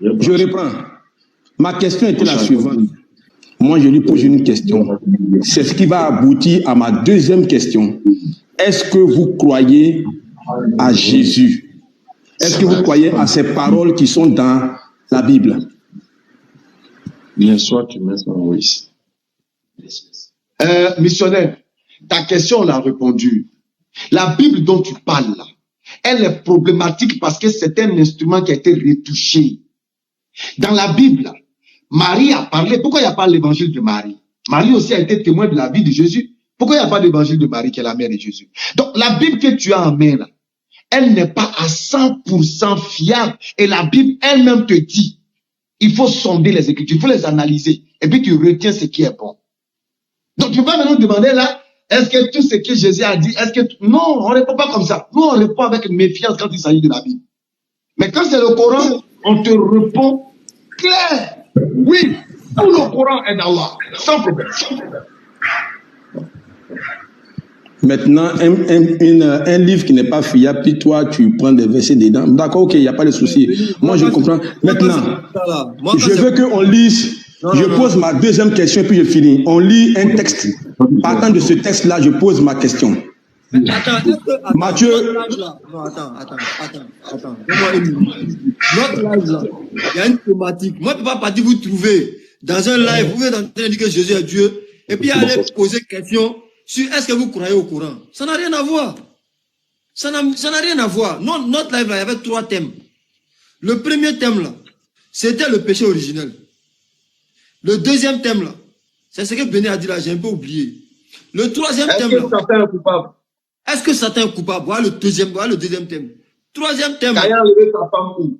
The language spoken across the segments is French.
Je reprends. Ma question était la suivante. Moi, je lui pose une question. C'est ce qui va aboutir à ma deuxième question. Est-ce que vous croyez à Jésus? Est-ce que vous croyez à ces paroles qui sont dans la Bible? Bien sûr, tu mets ça, oui. Missionnaire, ta question, on l'a répondu. La Bible dont tu parles là, elle est problématique parce que c'est un instrument qui a été retouché. Dans la Bible, Marie a parlé. Pourquoi il n'y a pas l'évangile de Marie? Marie aussi a été témoin de la vie de Jésus. Pourquoi il n'y a pas l'évangile de Marie qui est la mère de Jésus? Donc la Bible que tu as en main là, elle n'est pas à 100% fiable. Et la Bible elle-même te dit, il faut sonder les Écritures, il faut les analyser. Et puis tu retiens ce qui est bon. Donc tu vas maintenant demander là, est-ce que tout ce que Jésus a dit, est-ce que... Non, on ne répond pas comme ça. Nous, on répond avec méfiance quand il s'agit de la Bible. Mais quand c'est le Coran, on te répond clair. Oui, tout le Coran est d'Allah, sans problème. Maintenant, un livre qui n'est pas fiable, puis toi, tu prends des versets dedans. D'accord, ok, il n'y a pas de souci. Moi, je comprends. Maintenant, je veux qu'on lise... Je pose ma deuxième question, puis je finis. On lit un texte. Partant de ce texte-là, je pose ma question. Matthieu. Non, attends. Donne-moi une minute. Notre live là, il y a une thématique. Moi, je ne peux pas partir vous trouver dans un live, vous êtes en train de dire que Jésus est Dieu, et puis aller poser question sur est-ce que vous croyez au Coran. Ça n'a rien à voir. Ça n'a rien à voir. Non, notre live là, il y avait 3 thèmes. Le premier thème là, c'était le péché originel. Le deuxième thème là, c'est ce que Béné a dit là, j'ai un peu oublié. Le troisième thème là. Est-ce que Satan est coupable? Est-ce que Satan est coupable? Voilà le deuxième thème. Troisième thème. Quand il a enlevé sa femme où?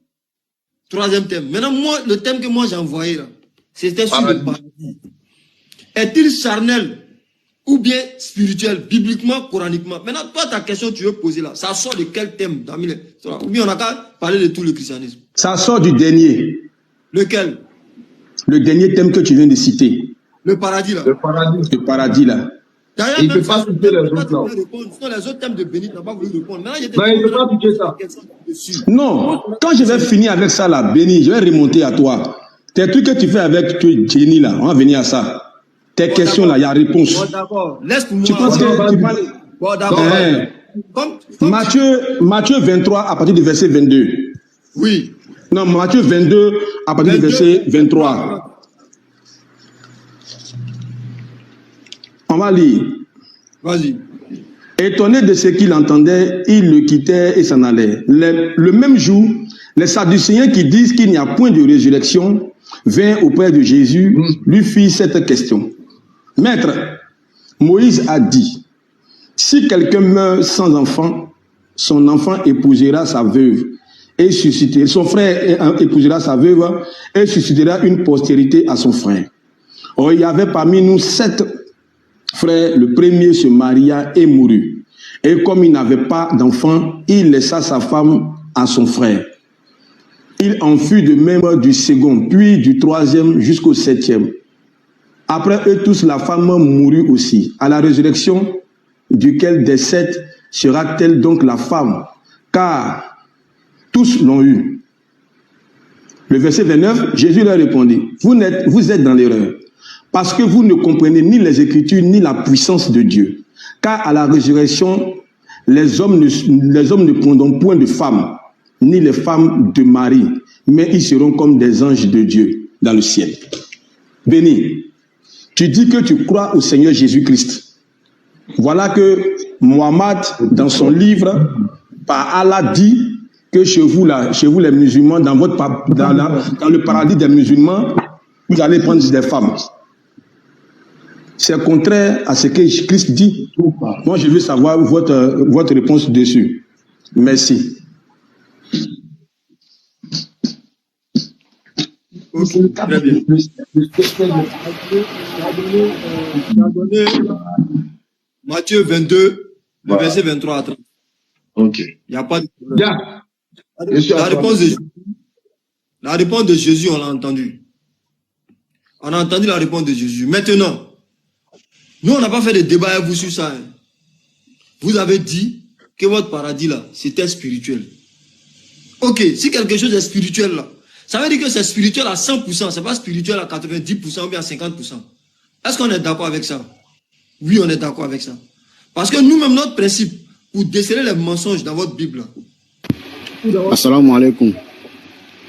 Troisième thème. Maintenant, moi, le thème que moi j'ai envoyé là, c'était sur le paradis. Est-il charnel ou bien spirituel, bibliquement, coraniquement? Maintenant, toi, ta question que tu veux poser là, ça sort de quel thème? Ou bien on n'a qu'à parler de tout le christianisme? Ça sort du dernier. Lequel? Le dernier thème que tu viens de citer. Le paradis là. Le paradil là. D'ailleurs, il ne peut pas citer les autres là. Sinon, les autres thèmes de Béni n'ont pas voulu répondre. Maintenant, il ne peut pas piquer ça. Non, quand je vais finir avec ça là, Béni, je vais remonter à toi. Tes trucs que tu fais avec Jenny là, on va venir à ça. Tes questions là, il y a réponse. Bon, d'accord. Laisse pour moi. Tu penses que tu parles... Bon, d'accord. Matthieu 23 à partir du verset 22. Oui. Non, Matthieu 22 à partir du verset 23. On va lire. Vas-y. Étonné de ce qu'il entendait, il le quittait et s'en allait. Le même jour, les Sadducéens qui disent qu'il n'y a point de résurrection vinrent auprès de Jésus, lui firent cette question. Maître, Moïse a dit, si quelqu'un meurt sans enfant, son enfant épousera sa veuve et suscitera, son frère épousera sa veuve et suscitera une postérité à son frère. Or, il y avait parmi nous 7 frères, le premier se maria et mourut. Et comme il n'avait pas d'enfant, il laissa sa femme à son frère. Il en fut de même du second, puis du troisième jusqu'au 7e. Après eux tous, la femme mourut aussi. À la résurrection, duquel des 7 sera-t-elle donc la femme? Car tous l'ont eu. Le verset 29, Jésus leur répondit, vous êtes dans l'erreur, parce que vous ne comprenez ni les Écritures, ni la puissance de Dieu. Car à la résurrection, les hommes ne prendront point de femmes, ni les femmes de mari, mais ils seront comme des anges de Dieu dans le ciel. Béni, tu dis que tu crois au Seigneur Jésus-Christ. Voilà que Mohammed, dans son livre, par Allah, dit que chez vous les musulmans, dans le paradis des musulmans, vous allez prendre des femmes. C'est contraire à ce que Christ dit. Moi, je veux savoir votre réponse dessus. Merci. Okay, très bien. Matthieu 22, le verset 23 à 30. Ok. Il n'y a pas de problème. La réponse de Jésus, on l'a entendu. On a entendu la réponse de Jésus. Maintenant, nous, on n'a pas fait de débat avec vous sur ça. Hein. Vous avez dit que votre paradis, là, c'était spirituel. Ok, si quelque chose est spirituel, là, Ça veut dire que c'est spirituel à 100%, c'est pas spirituel à 90% ou bien à 50%. Est-ce qu'on est d'accord avec ça? Oui, on est d'accord avec ça. Parce que nous-mêmes, notre principe, pour déceler les mensonges dans votre Bible. Assalamu alaikum.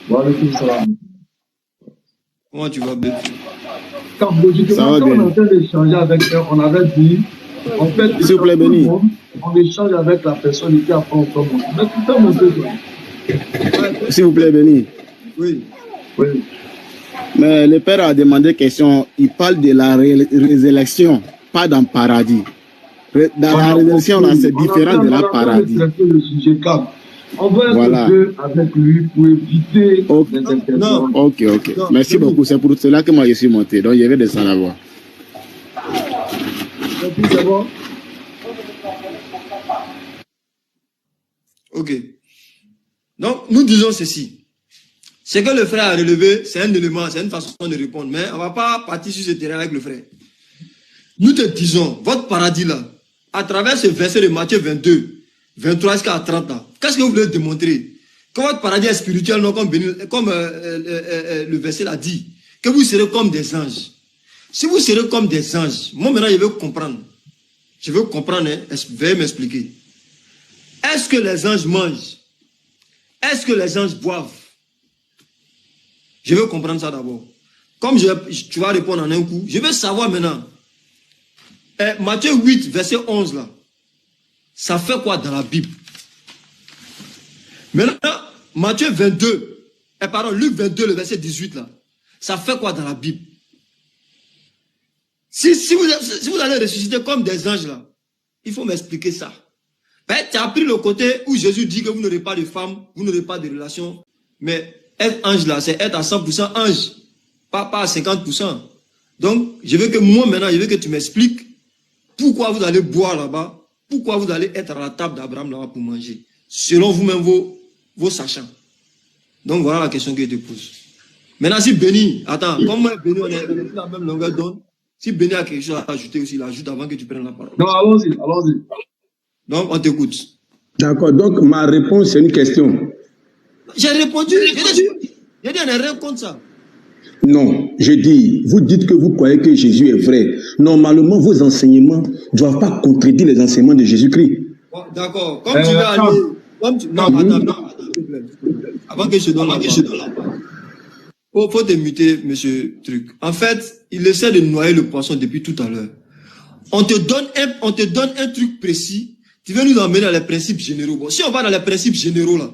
Wa alaikum salam. Comment tu vas, bébé? Ça va bien. On est en train d'échanger avec eux, on avait dit, en fait, S'il vous plaît, Béni. on échange avec la personne qui a pas encore monté. Mais tu peux monter, toi. S'il vous plaît, Béni. Oui. Oui. Mais le père a demandé question, il parle de la résurrection, pas dans le paradis. Dans la résurrection, là, c'est différent de la paradis. Le sujet calme. On va être Voilà. deux avec lui pour éviter Ok. les interventions. Non. Ok. Non, Merci c'est beaucoup. C'est pour cela que moi je suis monté. Donc je vais descendre la voix. C'est bon? Ok. Donc, nous disons ceci. Ce que le frère a relevé, c'est un élément, c'est une façon de répondre. Mais on ne va pas partir sur ce terrain avec le frère. Nous te disons, votre paradis là, à travers ce verset de Matthieu 22, 23 jusqu'à 30 là, qu'est-ce que vous voulez démontrer? Que votre paradis est spirituel, non, comme le verset l'a dit, que vous serez comme des anges. Si vous serez comme des anges, moi maintenant je veux comprendre. Je veux comprendre, hein, veuillez m'expliquer. Est-ce que les anges mangent? Est-ce que les anges boivent? Je veux comprendre ça d'abord. Comme tu vas répondre en un coup, je veux savoir maintenant. Matthieu 8, verset 11 là, ça fait quoi dans la Bible? Maintenant, Matthieu 22, Luc 22, le verset 18 là, ça fait quoi dans la Bible? Si vous allez ressusciter comme des anges là, il faut m'expliquer ça. Tu as pris le côté où Jésus dit que vous n'aurez pas de femme, vous n'aurez pas de relation, mais être ange là, c'est être à 100% ange, pas à 50%. Donc, je veux que tu m'expliques pourquoi vous allez boire là-bas, pourquoi vous allez être à la table d'Abraham là-bas pour manger, selon vous-même vos sachants. Donc, voilà la question que je te pose. Maintenant, si Béni, attends, comme moi, Béni, on est sur la même longueur d'onde, si Béni a quelque chose à ajouter aussi, il ajoute avant que tu prennes la parole. Non, allons-y. Donc, on t'écoute. D'accord, donc ma réponse, c'est une question. J'ai répondu, j'ai dit, on n'a rien contre ça. Non, je dis, vous dites que vous croyez que Jésus est vrai. Normalement, vos enseignements ne doivent pas contredire les enseignements de Jésus-Christ. Bon, d'accord, comme tu vas aller... Non, attends, s'il te plaît. Avant que je te donne la parole. Faut te muter, monsieur Truc. En fait, il essaie de noyer le poisson depuis tout à l'heure. On te donne un truc précis, tu veux nous emmener dans les principes généraux. Bon, si on va dans les principes généraux là,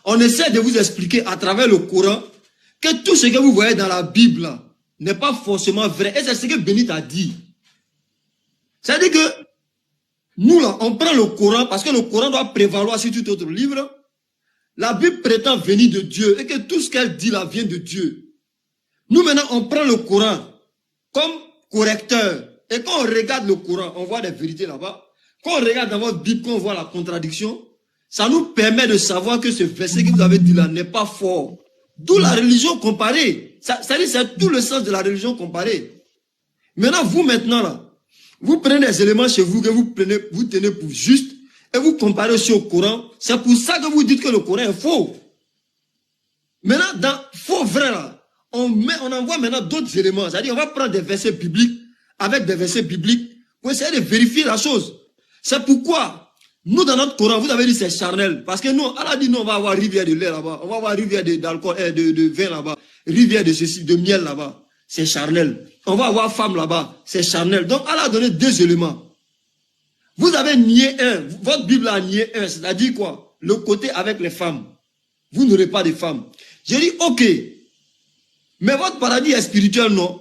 on essaie de vous expliquer à travers le Coran que tout ce que vous voyez dans la Bible là n'est pas forcément vrai. Et c'est ce que Béni a dit. C'est-à-dire que nous là, on prend le Coran parce que le Coran doit prévaloir sur tout autre livre. La Bible prétend venir de Dieu et que tout ce qu'elle dit là vient de Dieu. Nous maintenant, on prend le Coran comme correcteur. Et quand on regarde le Coran, on voit des vérités là-bas. Quand on regarde dans votre Bible, quand on voit la contradiction, ça nous permet de savoir que ce verset que vous avez dit là n'est pas fort. D'où la religion comparée. C'est-à-dire c'est tout le sens de la religion comparée. Maintenant, vous maintenant là, vous prenez des éléments chez vous que vous tenez pour juste et vous comparez aussi au Coran. C'est pour ça que vous dites que le Coran est faux. Maintenant, dans faux vrai là, on envoie maintenant d'autres éléments. C'est-à-dire on va prendre des versets bibliques avec des versets bibliques pour essayer de vérifier la chose. C'est pourquoi nous dans notre Coran, vous avez dit c'est charnel. Parce que nous, Allah a dit nous on va avoir rivière de lait là-bas, on va avoir rivière d'alcool, de vin là-bas, rivière de ceci, de miel là-bas. C'est charnel. On va avoir femme là-bas, c'est charnel. Donc Allah a donné deux éléments. Vous avez nié un, votre Bible a nié un, c'est-à-dire quoi? Le côté avec les femmes. Vous n'aurez pas de femmes. J'ai dit ok, mais votre paradis est spirituel, non?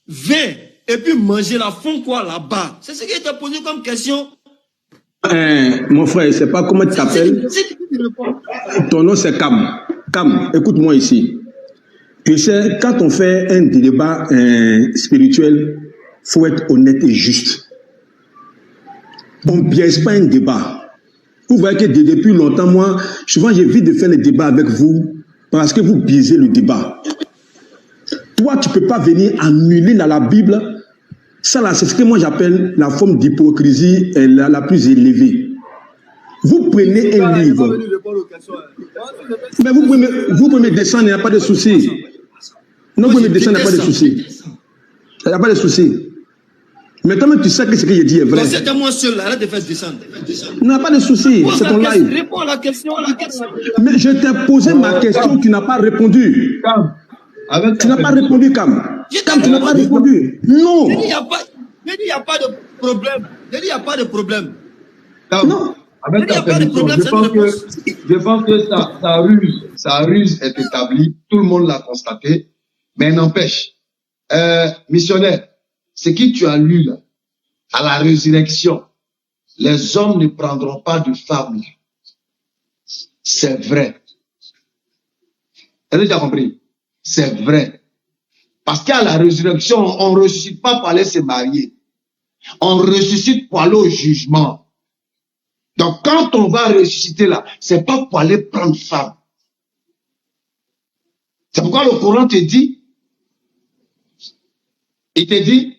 Vin et puis manger la font quoi là-bas? C'est ce qui était posé comme question. Mon frère, je ne sais pas comment tu t'appelles. Ton nom c'est Cam. Cam, écoute-moi ici. Tu sais, quand on fait un débat spirituel, il faut être honnête et juste. On ne biaise pas un débat. Vous voyez que depuis longtemps, moi, souvent j'évite de faire les débats avec vous parce que vous biaisez le débat. Toi, tu ne peux pas venir annuler dans la Bible. Ça, là, c'est ce que moi j'appelle la forme d'hypocrisie la plus élevée. Vous prenez un livre. Mais vous pouvez me descendre, il n'y a pas de souci. Non, vous pouvez me descendre, il n'y a pas de souci. Il n'y a pas de souci. Mais toi-même, tu sais que ce que je dis est vrai. C'est moi seul, arrête de faire descendre. Il n'y a pas de souci, c'est ton live. Réponds à la question. Mais je t'ai posé ma question, tu n'as pas répondu. Tu n'as pas répondu, Cam. Cam, tu n'as pas répondu. Non. Il n'y a pas de problème. Il n'y a pas de problème. Non. Avec ta permission, je pense que sa ruse est établie, tout le monde l'a constaté, mais n'empêche, missionnaire, ce que tu as lu là, à la résurrection, les hommes ne prendront pas de femmes. C'est vrai. Est-ce que tu as compris? C'est vrai. Parce qu'à la résurrection, on ne ressuscite pas pour aller se marier. On ressuscite pour aller au jugement. Donc, quand on va ressusciter là, c'est pas pour aller prendre femme. C'est pourquoi le Coran te dit, il te dit,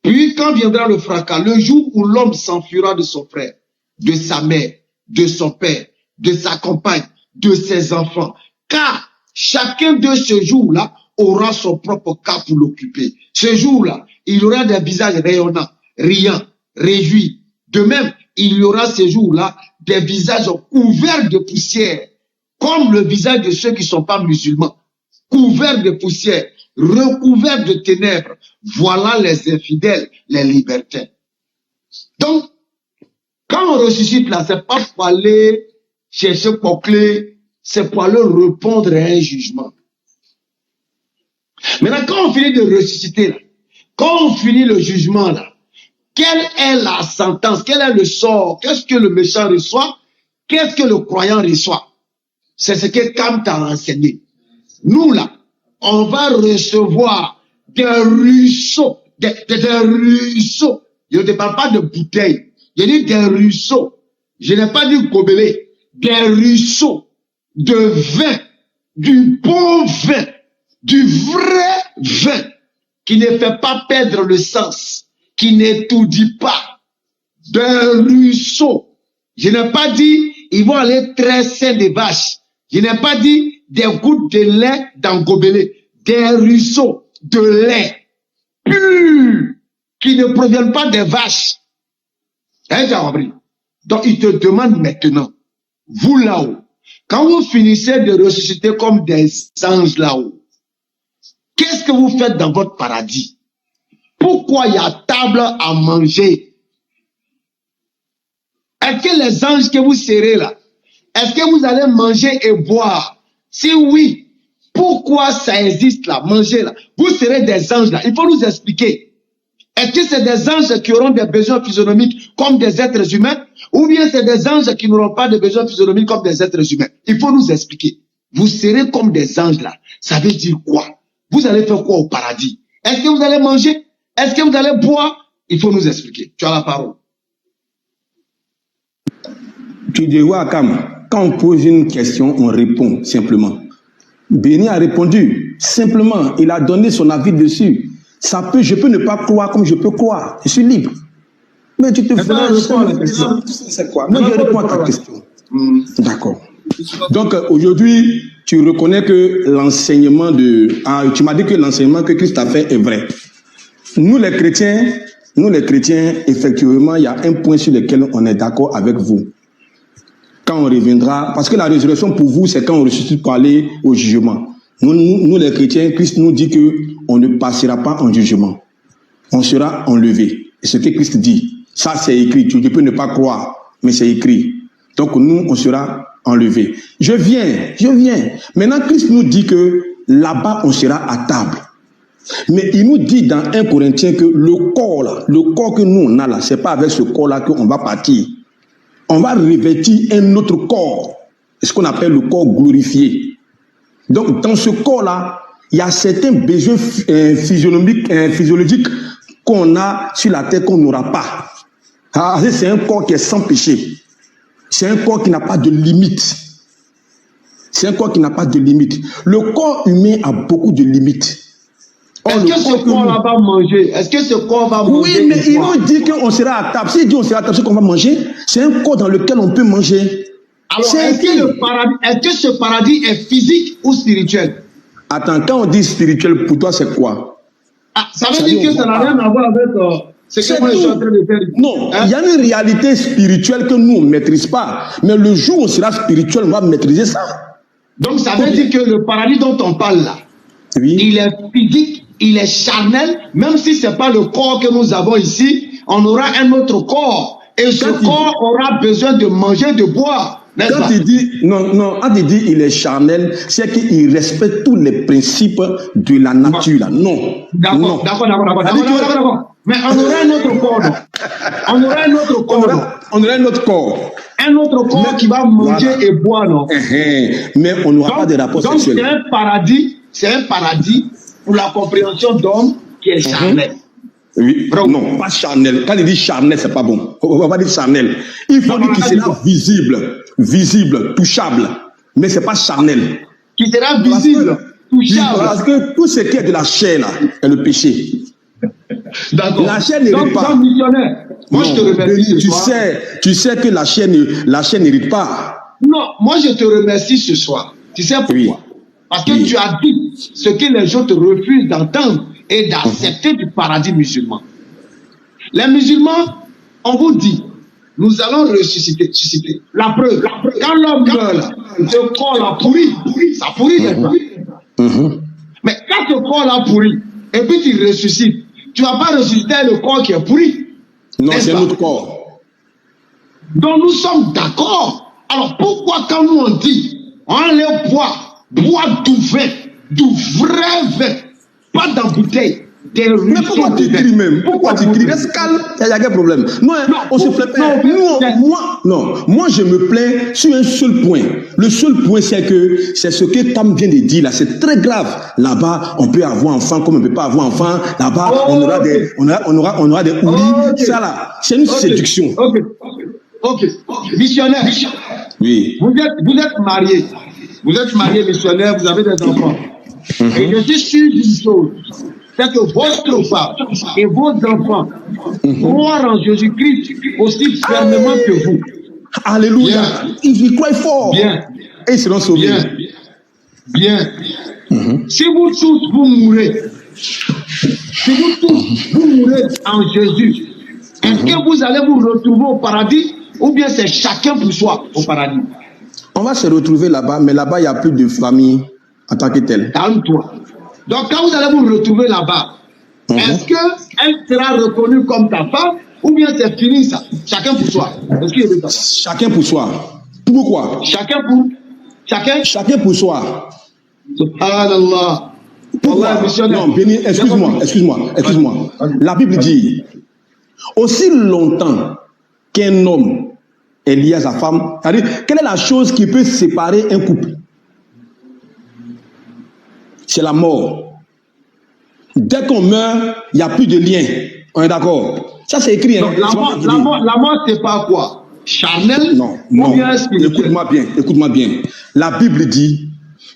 puis quand viendra le fracas, le jour où l'homme s'enfuira de son frère, de sa mère, de son père, de sa compagne, de ses enfants, car chacun de ce jour-là aura son propre cas pour l'occuper. Ce jour-là, il aura des visages rayonnants, riants, réjouis. De même, il y aura ces jours-là des visages couverts de poussière, comme le visage de ceux qui ne sont pas musulmans, couverts de poussière, recouverts de ténèbres. Voilà les infidèles, les libertins. Donc, quand on ressuscite là, c'est pas pour aller chercher pour clé, c'est pour aller répondre à un jugement. Maintenant, quand on finit de ressusciter là, quand on finit le jugement là, quelle est la sentence? Quel est le sort? Qu'est-ce que le méchant reçoit? Qu'est-ce que le croyant reçoit? C'est ce que Cam t'a enseigné. Nous, là, on va recevoir des ruisseaux, des ruisseaux. Je ne parle pas de bouteilles. Je dis des ruisseaux. Je n'ai pas dit gobelet. Des ruisseaux de vin, du bon vin, du vrai vin, qui ne fait pas perdre le sens, qui n'étourdit pas, d'un ruisseau. Je n'ai pas dit, ils vont aller tresser des vaches. Je n'ai pas dit des gouttes de lait dans gobelet. Des ruisseaux de lait pur, qui ne proviennent pas des vaches. Hein, t'as compris? Donc, il te demande maintenant, vous là-haut, quand vous finissez de ressusciter comme des anges là-haut, qu'est-ce que vous faites dans votre paradis? Pourquoi il y a table à manger? Est-ce que les anges que vous serez là, est-ce que vous allez manger et boire? Si oui, pourquoi ça existe là, manger là? Vous serez des anges là, il faut nous expliquer. Est-ce que c'est des anges qui auront des besoins physionomiques comme des êtres humains? Ou bien c'est des anges qui n'auront pas de besoins physionomiques comme des êtres humains? Il faut nous expliquer. Vous serez comme des anges là. Ça veut dire quoi? Vous allez faire quoi au paradis? Est-ce que vous allez manger? Est-ce que vous allez boire? Il faut nous expliquer. Tu as la parole. Tu dis, ouais, Cam, quand on pose une question, on répond simplement. Béni a répondu simplement. Il a donné son avis dessus. Je peux ne pas croire comme je peux croire. Je suis libre. Mais tu te fais. C'est quoi? Moi, je réponds à ta question. D'accord. Donc, aujourd'hui, tu reconnais que l'enseignement tu m'as dit que l'enseignement que Christ a fait est vrai. Nous, les chrétiens, effectivement, il y a un point sur lequel on est d'accord avec vous. Quand on reviendra, parce que la résurrection pour vous, c'est quand on ressuscite pour aller au jugement. Nous, les chrétiens, Christ nous dit qu'on ne passera pas en jugement. On sera enlevé. Et ce que Christ dit, ça c'est écrit. Tu peux ne pas croire, mais c'est écrit. Donc nous, on sera enlevé. Je viens. Maintenant, Christ nous dit que là-bas, on sera à table. Mais il nous dit dans 1 Corinthiens que le corps que nous on a là, c'est pas avec ce corps-là qu'on va partir. On va revêtir un autre corps, ce qu'on appelle le corps glorifié. Donc, dans ce corps-là, il y a certains besoins physiologiques qu'on a sur la terre qu'on n'aura pas. C'est un corps qui est sans péché. C'est un corps qui n'a pas de limite. Le corps humain a beaucoup de limites. Est-ce que ce corps-là va manger? Est-ce que ce corps va manger? Oui, mais ils vont dire qu'on sera à table. S'ils disent qu'on sera à table, c'est qu'on va manger. C'est un corps dans lequel on peut manger. Alors, est-ce que ce paradis est physique ou spirituel? Attends, quand on dit spirituel, pour toi, c'est quoi? Ah, ça veut dire que ça n'a rien à voir avec ce que moi je suis en train de faire. Non, il y a une réalité spirituelle que nous, on ne maîtrise pas. Mais le jour où on sera spirituel, on va maîtriser ça. Donc, ça veut dire que le paradis dont on parle là, Oui. il est physique, il est charnel, même si ce n'est pas le corps que nous avons ici, on aura un autre corps. Et ce corps aura besoin de manger, de boire. Quand il dit, non, quand il dit il est charnel, c'est qu'il respecte tous les principes de la nature. Là. Non. D'accord. Mais on aura un autre corps. Non? On aura un autre corps. On aura un autre corps. Un autre corps qui va manger et boire, non? Mais on n'aura pas de rapport sexuel. Donc c'est un paradis pour la compréhension d'homme qui est charnel. Oui, non, pas charnel. Quand il dit charnel, c'est pas bon. On va pas dire charnel. Il faut dire qu'il sera visible, touchable. Mais c'est pas charnel. Qui sera visible, touchable. Parce que tout ce qui est de la chair, là, est le péché. D'accord. La chair n'hérite pas. Donc, missionnaire, moi je te remercie. Tu sais que la chair n'hérite pas. Non, moi je te remercie ce soir. Tu sais pourquoi? Oui. Parce que tu as dit ce que les gens te refusent d'entendre et d'accepter du paradis musulman. Les musulmans, on vous dit, nous allons ressusciter. La preuve, quand l'homme meurt, ce corps-là pourrit, ça pourrit les gens. Mais quand ce corps-là pourrit, et puis tu ressuscites, tu ne vas pas ressusciter le corps qui est pourri. Non, c'est notre corps. Donc nous sommes d'accord. Alors pourquoi quand nous on dit, on les boit du vin, du vrai vin, pas dans bouteille. Mais pourquoi tu cries même? Pourquoi tu cries? Reste calme, il y a quel problème? Non, on se plaît pas. Moi, je me plains sur un seul point. Le seul point, c'est ce que Tam vient de dire là. C'est très grave. Là-bas, on peut avoir enfant comme on ne peut pas avoir enfant. Là-bas, on aura des houris. Ça là, c'est une séduction. Ok. Missionnaire. Oui. Vous êtes marié. Vous êtes marié, missionnaire, vous avez des enfants. Et je suis sûr d'une chose. C'est que votre femme et vos enfants croient en Jésus-Christ aussi fermement que vous. Alléluia. Ils y croient fort. Bien. Et ils seront sauvés. Bien. Si vous tous, vous mourrez. Si vous tous, vous mourrez en Jésus. Est-ce que vous allez vous retrouver au paradis ou bien c'est chacun pour soi au paradis? On va se retrouver là-bas, mais là-bas, il n'y a plus de famille en tant que telle. Calme-toi. Donc, quand vous allez vous retrouver là-bas, est-ce qu'elle sera reconnue comme ta femme ou bien c'est fini ça? Chacun pour soi. Chacun pour soi. Pourquoi? Chacun pour soi. Subhanallah. Non, Béni, excuse-moi. La Bible dit, aussi longtemps qu'un homme est lié à sa femme, c'est-à-dire, quelle est la chose qui peut séparer un couple? C'est la mort. Dès qu'on meurt, il n'y a plus de lien. On est d'accord? Ça, c'est écrit. Donc, la mort, c'est pas quoi? Charnel? Non. Écoute-moi bien. La Bible dit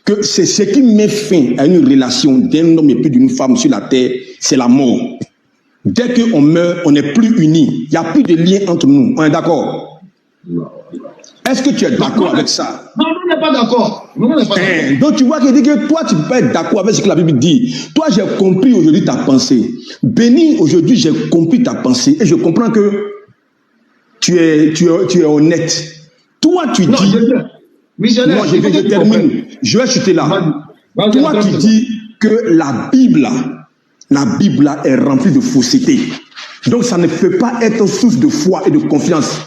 que c'est ce qui met fin à une relation d'un homme et puis d'une femme sur la terre, c'est la mort. Dès qu'on meurt, on n'est plus unis. Il n'y a plus de lien entre nous. On est d'accord? Est-ce que tu es d'accord avec ça? Non, on n'est pas d'accord. Donc tu vois qu'il dit que toi, tu ne peux pas être d'accord avec ce que la Bible dit. Toi, j'ai compris aujourd'hui ta pensée. Béni, aujourd'hui, j'ai compris ta pensée. Et je comprends que tu es honnête. Toi, tu dis... Moi, je termine. Je vais chuter là. Toi, tu dis que la Bible est remplie de fausseté. Donc, ça ne peut pas être source de foi et de confiance.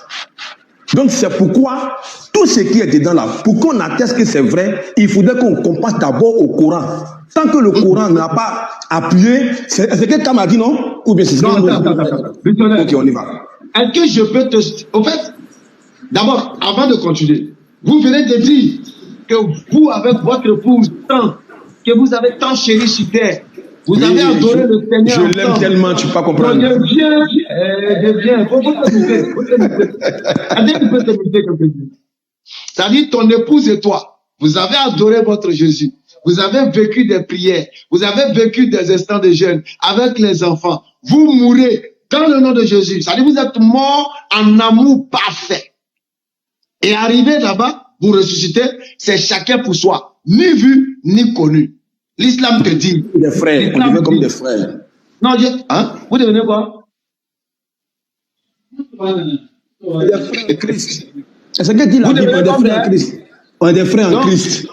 Donc, c'est pourquoi tout ce qui est dedans là, pour qu'on atteste que c'est vrai, il faudrait qu'on passe d'abord au Coran. Tant que le Coran n'a pas appuyé, c'est ce que Tam a dit, non? Ou bien c'est ce que... Ok, on y va. Est-ce que je peux te... Au fait, d'abord, avant de continuer, vous venez de dire que vous, avec votre épouse, que vous avez tant chéri sur terre, vous avez adoré le Seigneur. Je l'aime tellement, tu ne peux pas comprendre. Deviens. Faut te dire. C'est-à-dire ton épouse et toi, vous avez adoré votre Jésus. vous avez vécu des prières, vous avez vécu des instants de jeûne avec les enfants, vous mourrez dans le nom de Jésus. Ça veut dire que vous êtes mort en amour parfait. Et arrivé là-bas, vous ressuscitez, c'est chacun pour soi, ni vu, ni connu. L'islam te dit. Des frères, on devient comme des frères. Non, vous devenez quoi? Des frères en Christ. C'est ce que dit la Bible, on est des frères en Christ. On est des frères en Christ.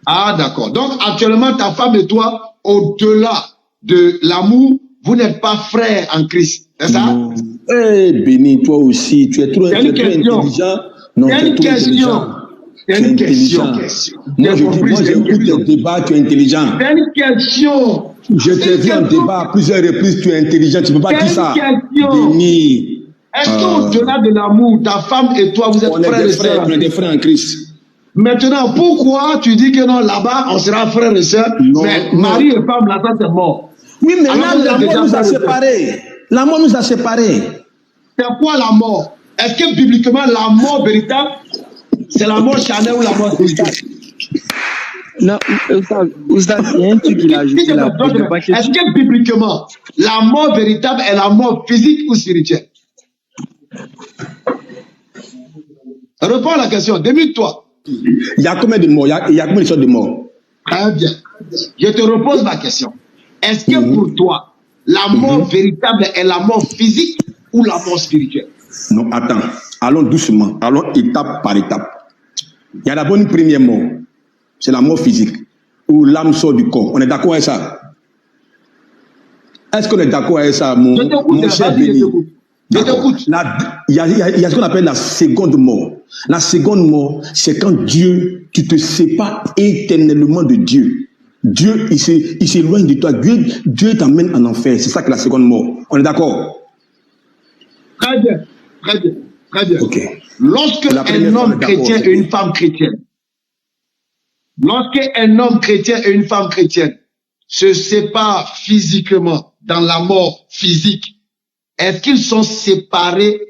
Ah, d'accord. Donc, actuellement, ta femme et toi, au-delà de l'amour, vous n'êtes pas frères en Christ. C'est ça? Eh, béni, toi aussi, tu es trop intelligent. Non, tu es trop intelligent. C'est une question. Moi, je dis, moi, j'écoute les débats, tu es intelligent. C'est une question. Je t'ai vu en débat à plusieurs reprises, tu es intelligent, tu ne peux pas dire ça. Béni. Est-ce qu'au-delà de l'amour, ta femme et toi, vous êtes frères et sœurs? On est des frères en Christ. Maintenant, pourquoi tu dis que non, là-bas, on sera frères et sœurs, mais mari et femme, là, ça, c'est mort? Oui, mais là, la mort nous a séparés. La mort nous a séparés. C'est quoi la mort? Est-ce que bibliquement, la mort véritable, c'est la mort charnelle ou la mort spirituelle? Non, Oustaz, il y a un truc qu'il a ajouté là. Est-ce que bibliquement, la mort véritable est la mort physique ou spirituelle? Réponds à la question, démute-toi. Il y a combien de morts? Il y a combien de sortes de morts? Très bien. Je te repose ma question. Est-ce que pour toi, la mort véritable est la mort physique ou la mort spirituelle? Non, attends. Allons doucement. Allons étape par étape. Il y a d'abord une première mort. C'est la mort physique. Où l'âme sort du corps. On est d'accord avec ça? Est-ce qu'on est d'accord avec ça, mon cher Béni? Il y a ce qu'on appelle la seconde mort. La seconde mort, c'est quand Dieu, tu te sépares éternellement de Dieu. Dieu, il s'éloigne de toi. Dieu t'emmène en enfer. C'est ça que la seconde mort. On est d'accord? Très bien, très bien, très bien. Ok. Lorsque un homme chrétien et une femme chrétienne, se séparent physiquement dans la mort physique, est-ce qu'ils sont séparés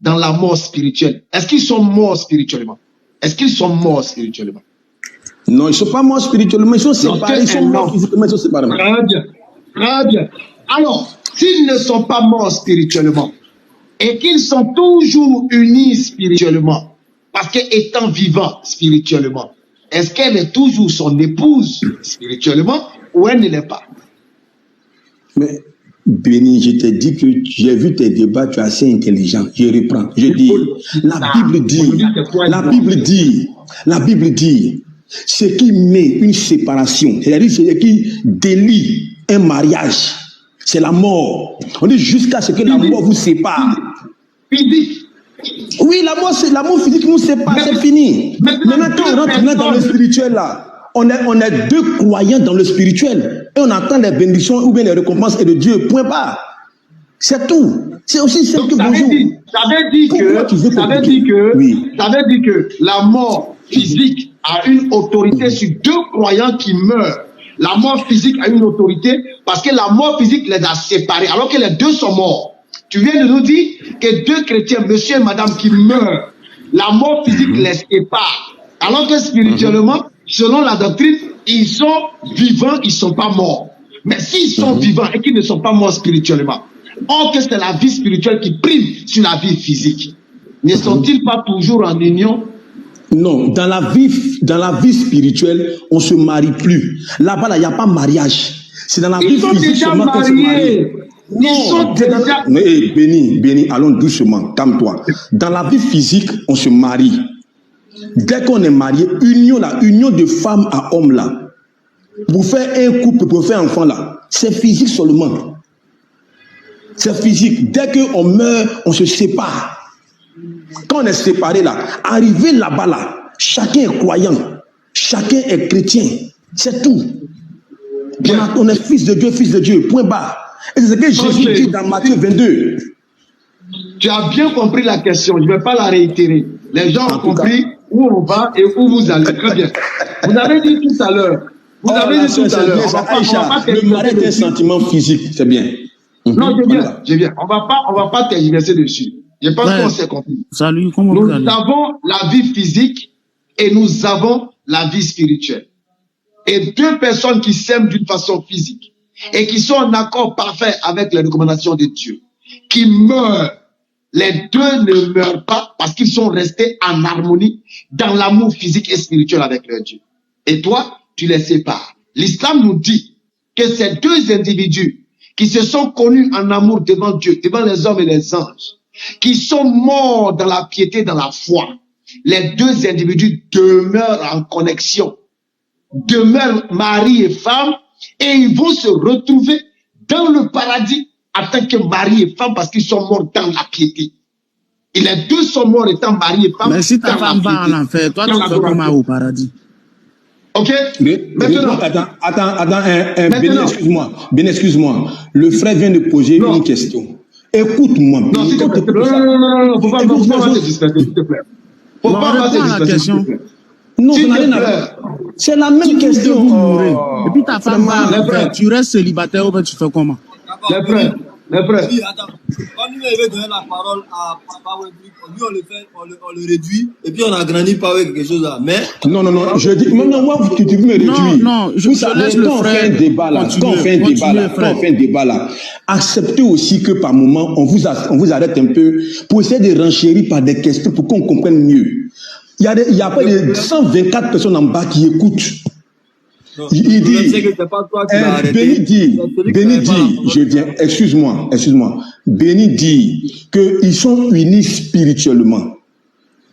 dans la mort spirituelle? Est-ce qu'ils sont morts spirituellement? Non, ils ne sont pas morts spirituellement, ils sont séparés. Ils sont morts physiquement, ils sont séparés. Très bien, très bien. Alors, s'ils ne sont pas morts spirituellement et qu'ils sont toujours unis spirituellement, parce qu'étant vivant spirituellement, est-ce qu'elle est toujours son épouse spirituellement ou elle ne l'est pas? Mais Béni, je t'ai dit que j'ai vu tes débats, tu es assez intelligent. Je reprends. Je dis, la Bible dit, ce qui met une séparation, c'est-à-dire ce qui délie un mariage, c'est la mort. On dit jusqu'à ce que la mort vous sépare. Physique. Oui, la mort physique nous sépare, c'est fini. Maintenant, quand on rentre dans le spirituel là, on est deux croyants dans le spirituel et on attend les bénédictions ou bien les récompenses de Dieu. Point barre. C'est tout. C'est aussi simple que bonjour. Ça veut dire que la mort physique a une autorité sur deux croyants qui meurent. La mort physique a une autorité parce que la mort physique les a séparés alors que les deux sont morts. Tu viens de nous dire que deux chrétiens, monsieur et madame, qui meurent, la mort physique les sépare. Alors que spirituellement, selon la doctrine, ils sont vivants, ils ne sont pas morts. Mais s'ils sont vivants et qu'ils ne sont pas morts spirituellement, or que c'est la vie spirituelle qui prime sur la vie physique, ne sont-ils pas toujours en union? Non, dans la vie spirituelle, on ne se marie plus. Là-bas, il n'y a pas mariage. C'est dans la vie physique seulement qu'on se marie. Non, mais Béni, allons doucement, calme-toi. Dans la vie physique, on se marie. Dès qu'on est marié, union de femme à homme là, pour faire un couple, pour faire un enfant là, c'est physique seulement. C'est physique. Dès qu'on meurt, on se sépare. Quand on est séparé là, arrivé là-bas là, chacun est croyant, chacun est chrétien. C'est tout. On est fils de Dieu, point barre. Et c'est ce que Jésus dit dans Matthieu 22. Tu as bien compris la question, je ne vais pas la réitérer. Les gens ont compris où on va et où vous allez. Très bien. Vous avez dit tout à l'heure. Le mariage est un sentiment physique, c'est bien. Non, je viens. On va pas tergiverser dessus. Je pense qu'on s'est compris. Salut, comment vous allez? Nous avons la vie physique et nous avons la vie spirituelle. et deux personnes qui s'aiment d'une façon physique et qui sont en accord parfait avec les recommandations de Dieu, qui meurent, les deux ne meurent pas parce qu'ils sont restés en harmonie dans l'amour physique et spirituel avec leur Dieu. Et toi, tu les sépares. L'islam nous dit que ces deux individus qui se sont connus en amour devant Dieu, devant les hommes et les anges, qui sont morts dans la piété, dans la foi, les deux individus demeurent en connexion, demeurent mari et femme, et ils vont se retrouver dans le paradis en tant que mari et femme parce qu'ils sont morts dans la piété. Et les deux sont morts étant mari et femme. Mais si ta femme va en enfer, toi tu fais comment au paradis? Ok? Maintenant. Attends, Béni, excuse-moi. Le frère vient de poser une question. Écoute-moi. Non, s'il te plaît. Non, faut pas te distraire, s'il te plaît. Faut pas te distraire. Non, c'est la même question. Et puis ta femme va en enfer, tu restes célibataire ou bien tu fais comment? Les frères. Oui, attends. Quand nous, il veut donner la parole à Papa Wendrick, lui, on le fait, on le réduit, et puis on agrandit pas avec quelque chose là. Mais. Non, je dis, non, moi, tu me réduis. Non, je laisse le frère. Quand on fait un débat là, acceptez aussi que par moment, on vous arrête un peu pour essayer de renchérir par des questions pour qu'on comprenne mieux. Il y a pas de 124 personnes en bas qui écoutent. Il dit, Béni dit, je viens, excuse-moi, Béni dit qu'ils sont unis spirituellement,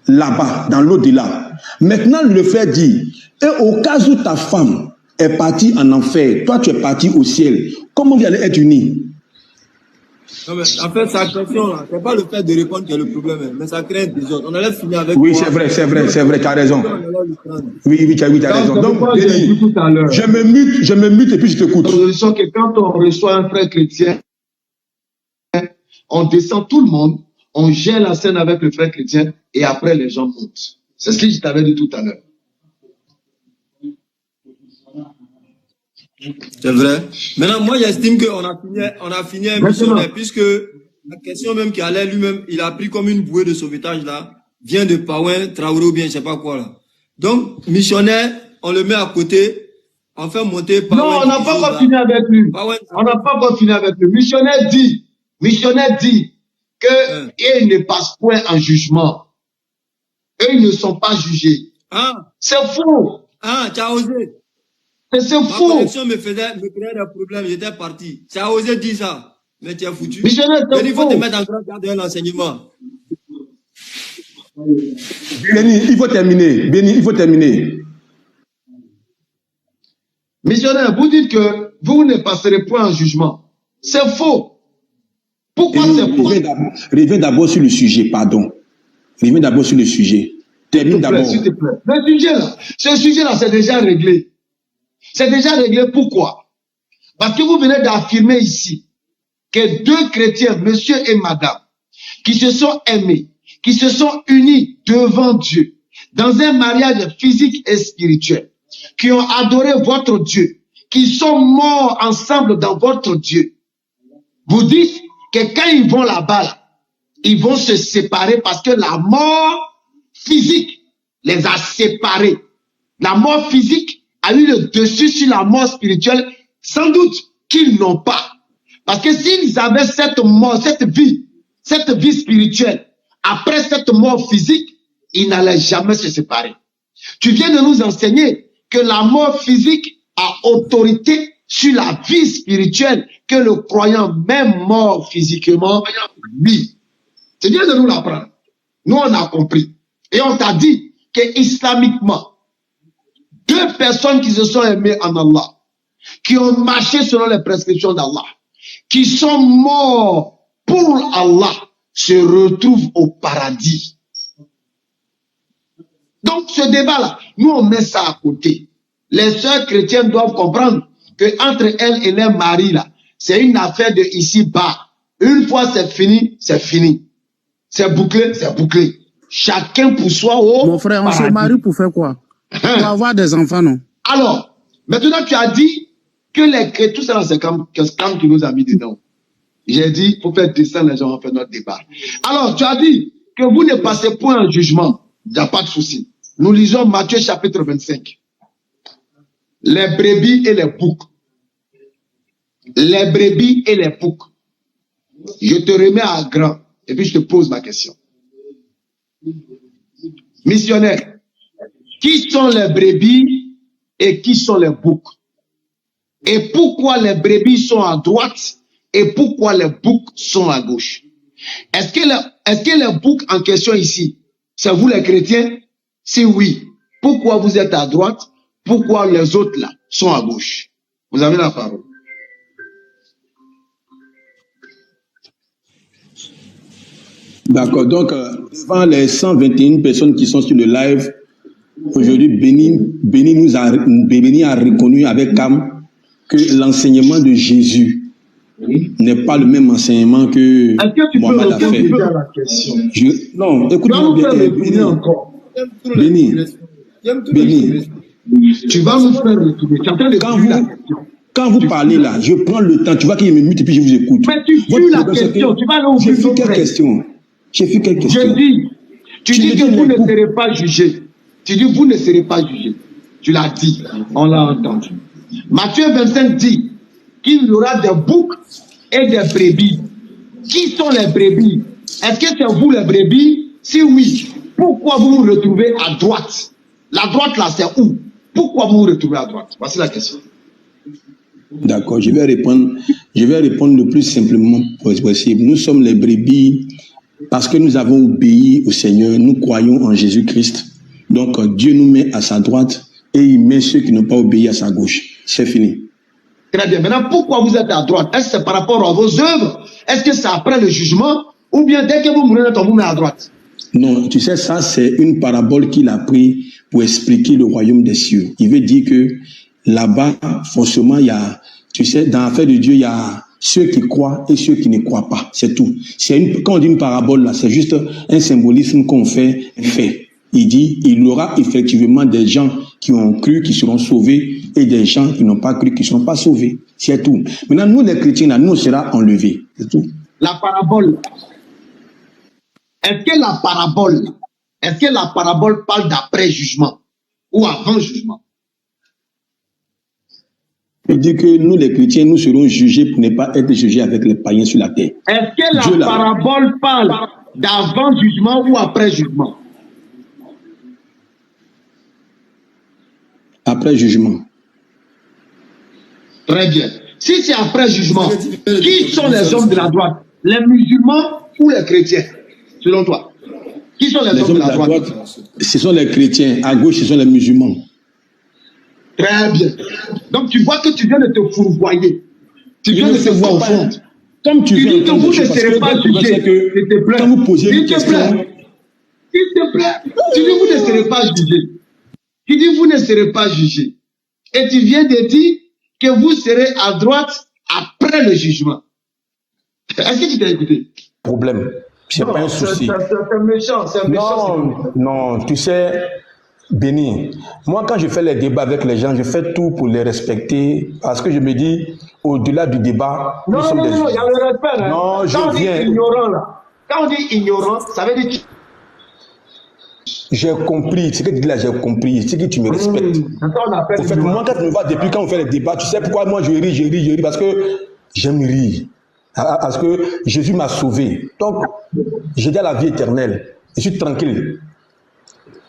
là-bas, dans l'au-delà. Maintenant, le frère dit, et au cas où ta femme est partie en enfer, toi tu es parti au ciel, comment vous allez être unis? Non, mais en fait, sa question là, c'est pas le fait de répondre qui est le problème, mais ça crée des autres. On allait finir avec. Oui, c'est vrai, tu as raison. Oui, tu as raison. Donc, je me mute et puis je t'écoute. Que quand on reçoit un frère chrétien, on descend tout le monde, on gère la scène avec le frère chrétien et après les gens montent. C'est ce que je t'avais dit tout à l'heure. C'est vrai. Maintenant, moi, j'estime qu'on a fini un missionnaire, puisque la question même qui allait lui-même, il a pris comme une bouée de sauvetage là, vient de Paouin, Traoré ou bien je sais pas quoi là. Donc, missionnaire, on le met à côté, on fait monter Paouin. Non, on n'a pas encore fini avec lui. On n'a pas encore fini avec lui. Missionnaire dit que ils ne passent point en jugement. Eux, ils ne sont pas jugés. Ah. C'est faux. Ah, tu as osé. C'est faux. Ma connexion me créait des problèmes, j'étais parti. Tu as osé dire ça, mais tu as foutu. Missionnaire, c'est faux. Il faut te mettre en grand garde de l'enseignement. Béni, il faut terminer. Missionnaire, vous dites que vous ne passerez point en jugement. C'est faux. Pourquoi c'est faux? Reviens d'abord sur le sujet, pardon. Termine d'abord. S'il te plaît. Ce sujet-là, c'est déjà réglé. C'est déjà réglé. Pourquoi? Parce que vous venez d'affirmer ici que deux chrétiens, monsieur et madame, qui se sont aimés, qui se sont unis devant Dieu, dans un mariage physique et spirituel, qui ont adoré votre Dieu, qui sont morts ensemble dans votre Dieu. Vous dites que quand ils vont là-bas, ils vont se séparer parce que la mort physique les a séparés. La mort physique a eu le dessus sur la mort spirituelle, sans doute qu'ils n'ont pas. Parce que s'ils avaient cette mort, cette vie spirituelle, après cette mort physique, ils n'allaient jamais se séparer. Tu viens de nous enseigner que la mort physique a autorité sur la vie spirituelle que le croyant, même mort physiquement, vit. Tu viens de nous l'apprendre. Nous, on a compris. Et on t'a dit que islamiquement, deux personnes qui se sont aimées en Allah, qui ont marché selon les prescriptions d'Allah, qui sont morts pour Allah, se retrouvent au paradis. Donc ce débat-là, nous on met ça à côté. Les sœurs chrétiennes doivent comprendre que entre elles et leur mari là, c'est une affaire de ici-bas. Une fois c'est fini, c'est fini. C'est bouclé, c'est bouclé. Chacun pour soi au Mon frère, on paradis. se marie pour faire quoi? Pour avoir des enfants, non? Alors, maintenant tu as dit que les chrétiens, tout ça c'est comme qui nous a mis dedans. J'ai dit, pour faire descendre les gens, on fait notre débat. Alors, tu as dit que vous ne passez point en jugement. Il n'y a pas de souci. Nous lisons Matthieu chapitre 25. les brebis et les boucs. Les brebis et les boucs. Je te remets à grand et puis je te pose ma question. Missionnaire, qui sont les brebis et qui sont les boucs? Et pourquoi les brebis sont à droite et pourquoi les boucs sont à gauche? Est-ce que les boucs en question ici, c'est vous les chrétiens? Si oui, pourquoi vous êtes à droite? Pourquoi les autres là sont à gauche? Vous avez la parole. D'accord, donc devant les 121 personnes qui sont sur le live, aujourd'hui, Béni a reconnu avec calme que l'enseignement de Jésus n'est pas le même enseignement que Mohamed a fait. Non, écoute-moi bien, Béni. Tu vas nous faire retourner. Tu es en train de fuir la question. Quand vous parlez là, je prends le temps, tu vois qu'il me mute et puis je vous écoute. Mais tu fuis la question, tu vas aller au J'ai fait quelle question? J'ai fait quelle question? Je dis, tu dis que vous ne serez pas jugés. Tu dis vous ne serez pas jugés. Tu l'as dit, on l'a entendu. Matthieu 25 dit qu'il y aura des boucs et des brebis. Qui sont les brebis? Est-ce que c'est vous les brebis? Si oui, pourquoi vous vous retrouvez à droite? La droite là, c'est où? Pourquoi vous vous retrouvez à droite? Voici la question. D'accord, je vais répondre le plus simplement possible. Nous sommes les brebis parce que nous avons obéi au Seigneur, nous croyons en Jésus-Christ. Donc Dieu nous met à sa droite et il met ceux qui n'ont pas obéi à sa gauche. C'est fini. Très bien. Maintenant, pourquoi vous êtes à droite? Est-ce que c'est par rapport à vos œuvres? Est-ce que c'est après le jugement? Ou bien dès que vous mourrez, on vous met à droite? Non, tu sais, ça c'est une parabole qu'il a pris pour expliquer le royaume des cieux. Il veut dire que là-bas, forcément, il y a, tu sais, dans l'affaire de Dieu, il y a ceux qui croient et ceux qui ne croient pas. C'est tout. Quand on dit une parabole, là, c'est juste un symbolisme qu'on fait. Il dit, il y aura effectivement des gens qui ont cru, qui seront sauvés, et des gens qui n'ont pas cru, qui ne seront pas sauvés. C'est tout. Maintenant, nous, les chrétiens, là, nous, on sera enlevés. C'est tout. La parabole. Est-ce que la parabole parle d'après jugement ou avant jugement? Il dit que nous, les chrétiens, nous serons jugés pour ne pas être jugés avec les païens sur la terre. Est-ce que la parabole parle d'avant jugement ou après jugement? Après jugement. Très bien. Si c'est après jugement, qui sont les hommes de la droite? Les musulmans ou les chrétiens? Selon toi, qui sont les hommes de la droite? Ce sont les chrétiens. À gauche, ce sont les musulmans. Très bien. Donc tu vois que tu viens de te fourvoyer. Tu viens de te voir au fond. Comme tu dis que vous ne serez pas jugés. S'il te plaît. Quand vous posez une question. S'il te plaît. Tu dis vous ne serez pas jugés. Tu dis vous ne serez pas jugés. Et tu viens de dire que vous serez à droite après le jugement. Est-ce que tu t'as écouté? Problème. C'est pas un souci. C'est méchant. C'est méchant. Non, tu sais, Béni, moi quand je fais les débats avec les gens, je fais tout pour les respecter parce que je me dis, au-delà du débat, non, il y a le respect. Hein. Non, quand je viens. Ignorant, là, quand on dit ignorant, ça veut dire... J'ai compris, ce que tu dis là, j'ai compris, c'est que tu me respectes. En fait, moi quand tu me vois depuis quand on fait les débats, tu sais pourquoi moi je ris, parce que j'aime rire. Parce que Jésus m'a sauvé. Donc, j'ai déjà la vie éternelle. Je suis tranquille.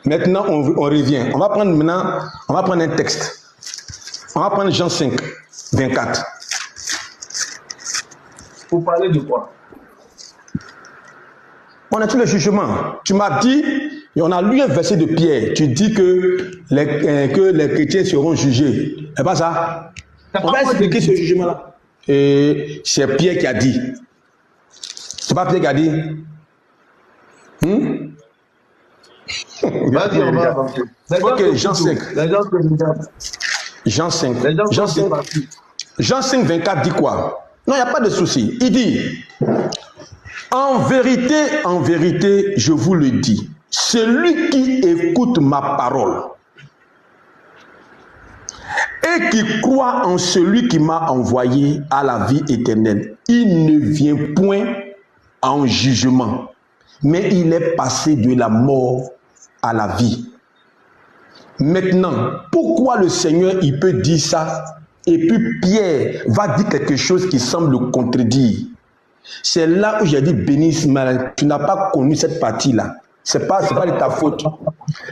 Maintenant, on revient. On va prendre un texte. On va prendre Jean 5, 24. Vous parlez de quoi? On a tout le jugement. Tu m'as dit, et on a lu un verset de Pierre. Tu dis que les chrétiens seront jugés. C'est pas ça? On va expliquer ce jugement-là. Et c'est Pierre qui a dit. C'est pas Pierre qui a dit. Vas-y, on va avancer. Ok, Jean 5. Jean 5. Jean 5, 24 dit quoi? Non, il n'y a pas de souci. Il dit, en vérité, je vous le dis, celui qui écoute ma parole et qui croit en celui qui m'a envoyé à la vie éternelle, il ne vient point en jugement, mais il est passé de la mort à la vie. Maintenant, pourquoi le Seigneur, il peut dire ça et puis Pierre va dire quelque chose qui semble le contredire? C'est là où j'ai dit, béni Ismaël, tu n'as pas connu cette partie-là. C'est pas de ta faute.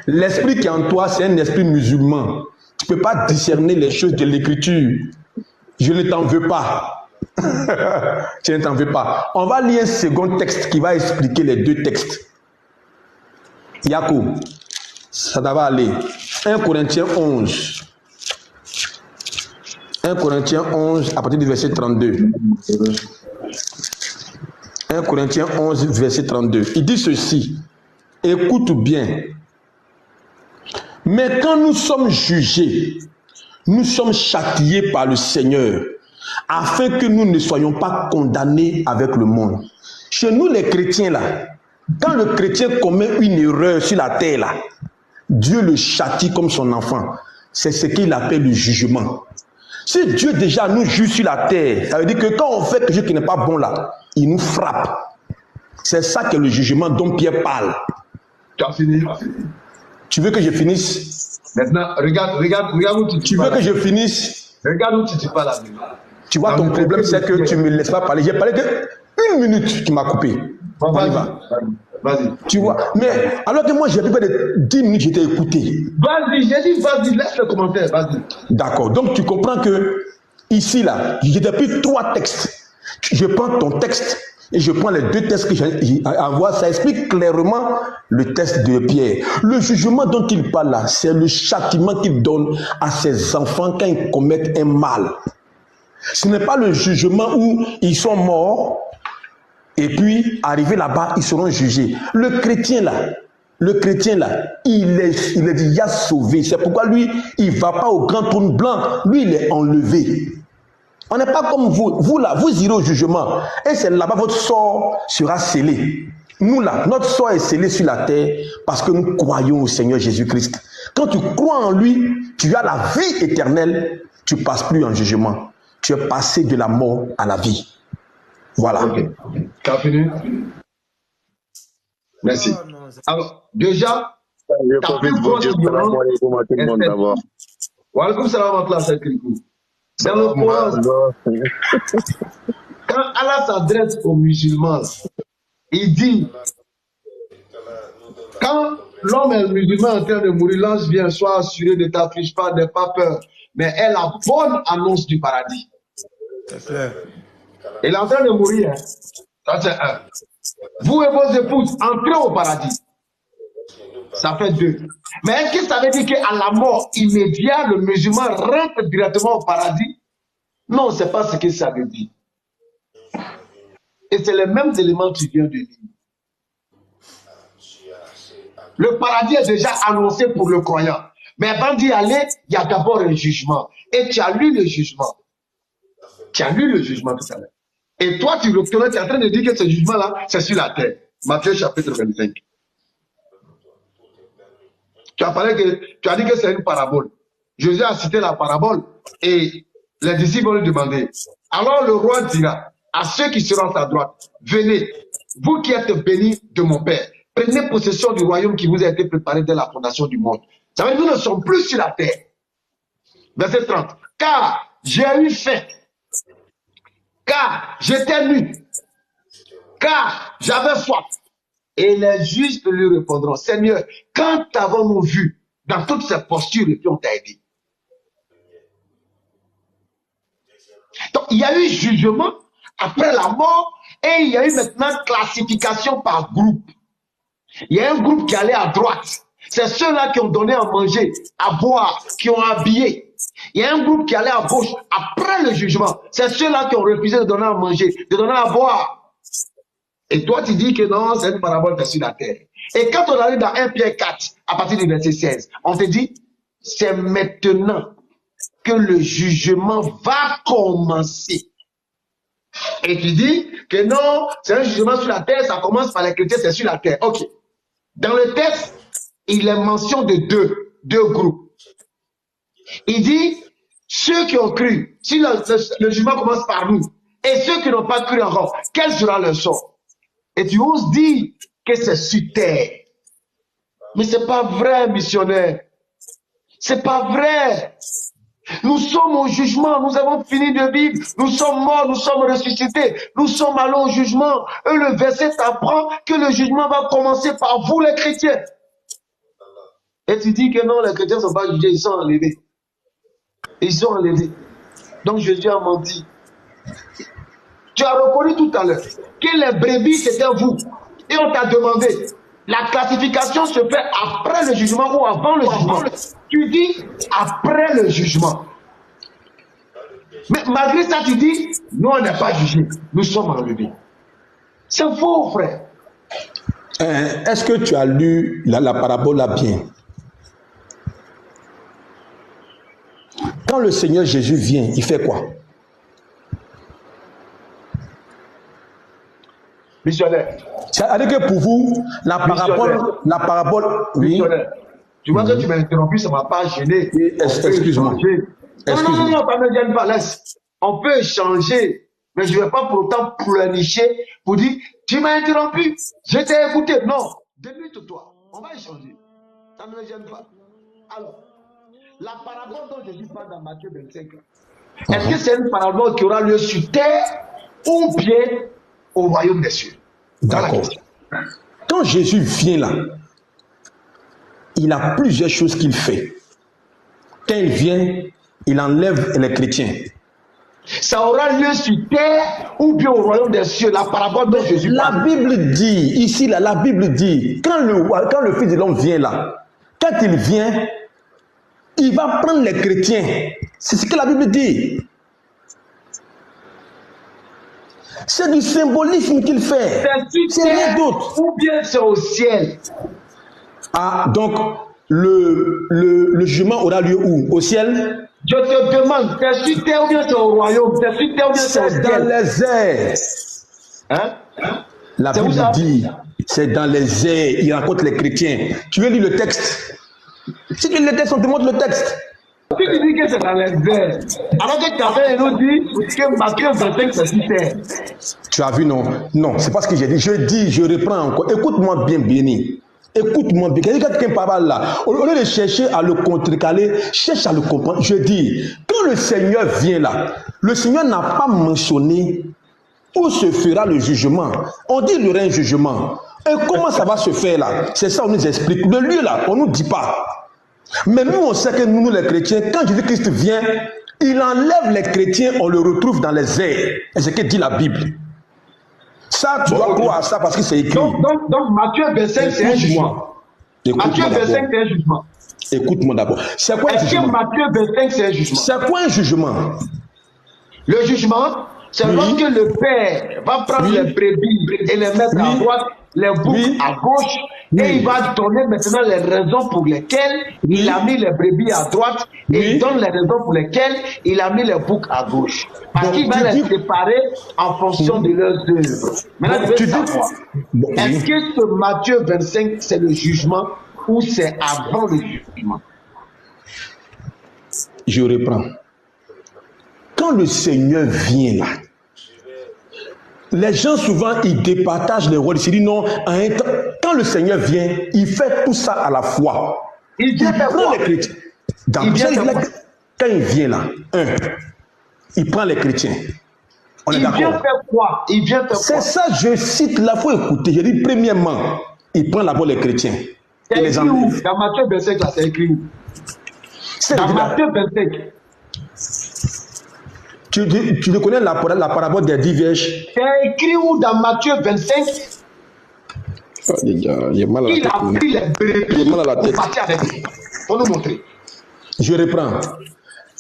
L'esprit qui est en toi, c'est un esprit musulman. Tu ne peux pas discerner les choses de l'écriture. Je ne t'en veux pas. Tu ne t'en veux pas. On va lire un second texte qui va expliquer les deux textes. Yacoub, ça va aller. 1 Corinthiens 11. 1 Corinthiens 11 à partir du verset 32. 1 Corinthiens 11, verset 32. Il dit ceci. Écoute bien. Mais quand nous sommes jugés, nous sommes châtiés par le Seigneur, afin que nous ne soyons pas condamnés avec le monde. Chez nous, les chrétiens, là, quand le chrétien commet une erreur sur la terre, là, Dieu le châtie comme son enfant. C'est ce qu'il appelle le jugement. Si Dieu déjà nous juge sur la terre, ça veut dire que quand on fait quelque chose qui n'est pas bon là, il nous frappe. C'est ça que le jugement dont Pierre parle. Tu as fini. Tu veux que je finisse? Maintenant, regarde où tu veux que je finisse? Regarde où tu parles. Tu vois, ton problème, c'est que tu ne me laisses pas parler. J'ai parlé de 1 minute, tu m'as coupé. Bon, vas-y. Tu vois, mais alors que moi, j'ai plus de 10 minutes, je t'ai écouté. Vas-y, j'ai dit, vas-y, laisse le commentaire, vas-y. D'accord, donc tu comprends que ici, là, j'ai depuis 3 textes. Je prends ton texte et je prends les 2 textes que j'ai envoyés. Ça explique clairement le texte de Pierre. Le jugement dont il parle là, c'est le châtiment qu'il donne à ses enfants quand ils commettent un mal. Ce n'est pas le jugement où ils sont morts et puis arrivés là-bas, ils seront jugés. Le chrétien là, il est déjà sauvé. C'est pourquoi lui, il ne va pas au grand trône blanc. Lui, il est enlevé. On n'est pas comme vous. Vous là, vous irez au jugement. Et c'est là-bas votre sort sera scellé. Nous là, notre sort est scellé sur la terre parce que nous croyons au Seigneur Jésus-Christ. Quand tu crois en lui, tu as la vie éternelle. Tu ne passes plus en jugement. Tu es passé de la mort à la vie. Voilà. Ok. Tu as fini? Merci. Alors, déjà, je profite pour dire salam alaikum à tout le monde d'abord. Wa alaikum salam wa rahmatullahi wa barakatuh. Dans le Coran, quand Allah s'adresse aux musulmans, il dit, quand l'homme est musulman en train de mourir, l'ange vient, sois assuré, ne t'afflige pas, n'aie pas peur, mais est la bonne annonce du paradis. C'est clair. Il est en train de mourir. Hein. Ça, c'est 1. Vous et vos épouses, entrez au paradis. Ça fait 2. Mais est-ce que ça veut dire qu'à la mort immédiate, le musulman rentre directement au paradis? Non, ce n'est pas ce que ça veut dire. Et c'est les mêmes éléments que tu viens de dire. Le paradis est déjà annoncé pour le croyant. Mais avant d'y aller, il y a d'abord un jugement. Et tu as lu le jugement. Tu as lu le jugement tout à l'heure. Et toi, tu es en train de dire que ce jugement-là, c'est sur la terre. Matthieu chapitre 25. Tu as dit que c'est une parabole. Jésus a cité la parabole et les disciples vont lui demander. Alors le roi dira à ceux qui seront à sa droite, venez, vous qui êtes bénis de mon Père, prenez possession du royaume qui vous a été préparé dès la fondation du monde. Ça veut dire que nous ne sommes plus sur la terre. Verset 30. Car j'ai eu faim. Car j'étais nu. Car j'avais soif. Et les justes lui répondront, Seigneur, quand avons-nous vu dans toutes ces postures et puis on t'a aidé? Donc, il y a eu jugement après la mort et il y a eu maintenant classification par groupe. Il y a un groupe qui allait à droite. C'est ceux-là qui ont donné à manger, à boire, qui ont habillé. Il y a un groupe qui allait à gauche après le jugement. C'est ceux-là qui ont refusé de donner à manger, de donner à boire. Et toi, tu dis que non, c'est une parabole sur la terre. Et quand on arrive dans 1 Pierre 4, à partir du verset 16, on te dit, c'est maintenant que le jugement va commencer. Et tu dis que non, c'est un jugement sur la terre, ça commence par les chrétiens, c'est sur la terre. Ok. Dans le texte, il est mention de deux groupes. Il dit, ceux qui ont cru, si le jugement commence par nous, et ceux qui n'ont pas cru encore, quel sera leur sort? Et tu oses dire que c'est sur terre. Mais ce n'est pas vrai, missionnaire. C'est pas vrai. Nous sommes au jugement, nous avons fini de vivre, nous sommes morts, nous sommes ressuscités, nous sommes allés au jugement. Et le verset t'apprend que le jugement va commencer par vous les chrétiens. Et tu dis que non, les chrétiens ne sont pas jugés, ils sont enlevés. Ils sont enlevés. Donc Jésus a menti. Tu as reconnu tout à l'heure que les brebis c'était vous. Et on t'a demandé, la classification se fait après le jugement ou avant le jugement. Tu dis après le jugement. Mais malgré ça, tu dis, nous on n'est pas jugés, nous sommes enlevés. C'est faux, frère. Est-ce que tu as lu la parabole là bien? Quand le Seigneur Jésus vient, il fait quoi? Missionnaire. C'est-à-dire que pour vous, la parabole, oui. Missionnaire. Tu vois que tu m'as interrompu, ça ne m'a pas gêné. Excuse-moi. Non, ça ne me gêne pas, laisse. On peut échanger, mais je ne vais pas pour autant pleurnicher pour dire, tu m'as interrompu, je t'ai écouté. Non, débute-toi, on va échanger. Ça ne me gêne pas. Alors, la parabole dont Jésus parle dans Matthieu 25, est-ce que c'est une parabole qui aura lieu sur terre ou bien au royaume des cieux? D'accord. Quand Jésus vient là, il a plusieurs choses qu'il fait. Quand il vient, il enlève les chrétiens. Ça aura lieu sur terre ou bien au royaume des cieux, la parabole dont Jésus parle. La Bible dit, ici là, la Bible dit, quand le Fils de l'homme vient là, quand il vient, il va prendre les chrétiens. C'est ce que la Bible dit. C'est du symbolisme qu'il fait. C'est rien d'autre. Ou bien c'est au ciel. Ah, donc le jugement aura lieu où? Au ciel? Je te demande, c'est sur terre ou bien c'est au royaume? C'est sur terre ou bien c'est au ciel? C'est dans les airs. Hein? La Bible dit, c'est dans les airs. Il rencontre les chrétiens. Tu veux lire le texte? Si tu lis le texte, on te montre le texte. Si tu dis que c'est dans les airs, alors que Café nous dit que Matthieu 25 c'est sur terre. Tu as vu, non? Non, c'est pas ce que j'ai dit. Je reprends encore. Écoute-moi bien, béni. Écoute-moi bien. Quelqu'un parle là. Au lieu de chercher à le contrecaler, cherche à le comprendre. Je dis, quand le Seigneur vient là, le Seigneur n'a pas mentionné où se fera le jugement. On dit il y aura un jugement. Et comment ça va se faire là? C'est ça, on nous explique. Le lieu là, on ne nous dit pas. Mais nous, on sait que nous les chrétiens, quand Jésus-Christ vient, il enlève les chrétiens, on le retrouve dans les airs. Et c'est ce que dit la Bible. Ça, tu dois croire à ça parce que c'est écrit. Donc Matthieu 25, c'est un jugement. Matthieu 25, c'est un jugement. Écoute-moi d'abord. C'est quoi un jugement? Est-ce que Matthieu 25, c'est un jugement? C'est quoi un jugement? Le jugement, c'est lorsque le Père va prendre les brebis et les mettre à droite, les boucs à gauche, et il va donner maintenant les raisons pour lesquelles il a mis les brebis à droite, et il donne les raisons pour lesquelles il a mis les boucs à gauche. Parce qu'il va les séparer en fonction de leurs œuvres. Maintenant, je veux savoir, est-ce que ce Matthieu 25, c'est le jugement ou c'est avant le jugement? Je reprends. Quand le Seigneur vient là, les gens souvent ils départagent les rôles. Ils disent non, quand le Seigneur vient, il fait tout ça à la fois. Il prend les chrétiens. Quand il vient là, il prend les chrétiens. On est d'accord. Il vient faire quoi? Il vient faire quoi? C'est ça, je cite là, il faut écouter. Je dis premièrement, il prend d'abord les chrétiens. C'est écrit où? Dans Matthieu 25, là, c'est écrit où? Dans Matthieu 25. Tu connais la parabole des 10 vierges? C'est écrit où dans Matthieu 25? Il a pris les brebis pour partir avec lui. Faut nous montrer. Je reprends.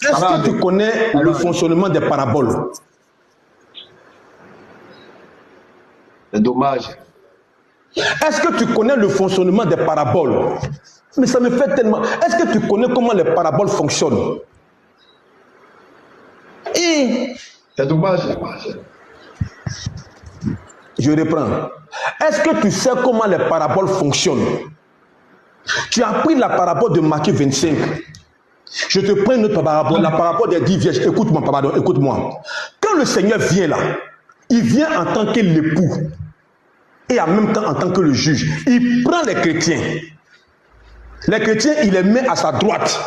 Est-ce que tu connais le fonctionnement des paraboles? C'est dommage. Est-ce que tu connais le fonctionnement des paraboles? Mais ça me fait tellement... Est-ce que tu connais comment les paraboles fonctionnent? C'est dommage. Je reprends. Est-ce que tu sais comment les paraboles fonctionnent? Tu as pris la parabole de Matthieu 25. Je te prends une autre parabole, la parabole des 10 vierges. Écoute-moi, pardon, écoute-moi. Quand le Seigneur vient là, il vient en tant que l'époux et en même temps en tant que le juge. Il prend les chrétiens. Les chrétiens, il les met à sa droite.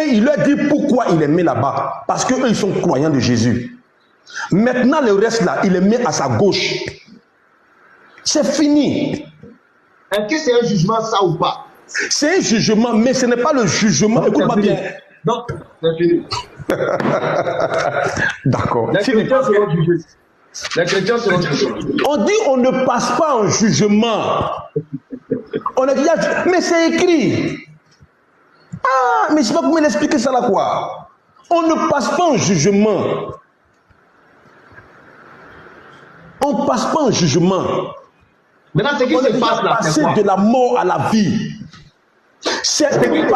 Et il leur dit pourquoi il les met là-bas. Parce qu'eux, ils sont croyants de Jésus. Maintenant, le reste là, il les met à sa gauche. C'est fini. Est-ce que c'est un jugement, ça ou pas? C'est un jugement, mais ce n'est pas le jugement. Écoute-moi bien. Non, c'est fini. D'accord. Les chrétiens seront jugés. Les chrétiens seront jugés. On dit on ne passe pas en jugement. On a dit, mais c'est écrit. Ah, mais je ne sais pas comment l'expliquer ça là quoi. On ne passe pas en jugement. On ne passe pas en jugement. Maintenant, ce qui On se est déjà passe là, c'est passé quoi? de la mort à la vie. C'est une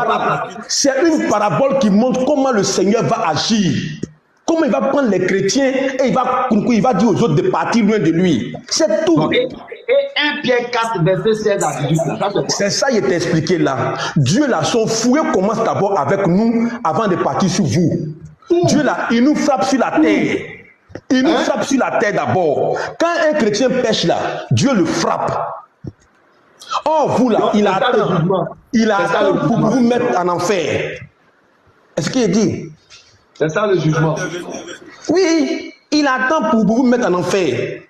parabole qui montre comment le Seigneur va agir. Comment il va prendre les chrétiens et il va dire aux autres de partir loin de lui. C'est tout. Et 1 Pierre 4, verset 16 à 18. C'est ça qui est expliqué là. Dieu là, son fouet commence d'abord avec nous avant de partir sur vous. Dieu là, il nous frappe sur la terre. Il nous frappe sur la terre d'abord. Quand un chrétien pêche là, Dieu le frappe. Oh, vous là, il attend pour vous mettre en enfer. Est-ce qu'il dit? C'est ça le jugement. Oui, il attend pour vous mettre en enfer.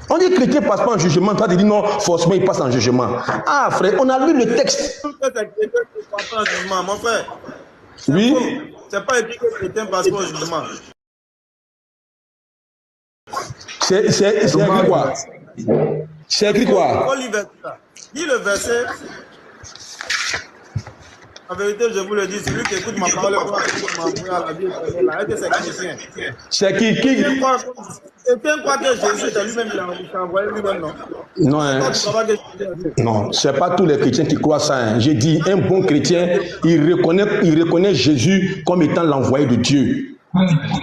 On dit que chrétien ne passe pas en jugement, toi tu dis non, forcément il passe en jugement. Ah frère, on a lu le texte. Mon frère. Oui. C'est pas écrit que chrétien passe pas au jugement. C'est écrit quoi? C'est écrit quoi? Lis le verset. En vérité, je vous le dis, celui qui écoute ma parole m'envoie à la vie éternelle. Arrêtez ces chrétiens. C'est qui? Quelqu'un croit que Jésus est lui-même, il t'a envoyé lui-même, non? Non, hein, non, c'est pas tous les chrétiens qui croient ça. Hein. J'ai dit, un bon chrétien, il reconnaît Jésus comme étant l'envoyé de Dieu.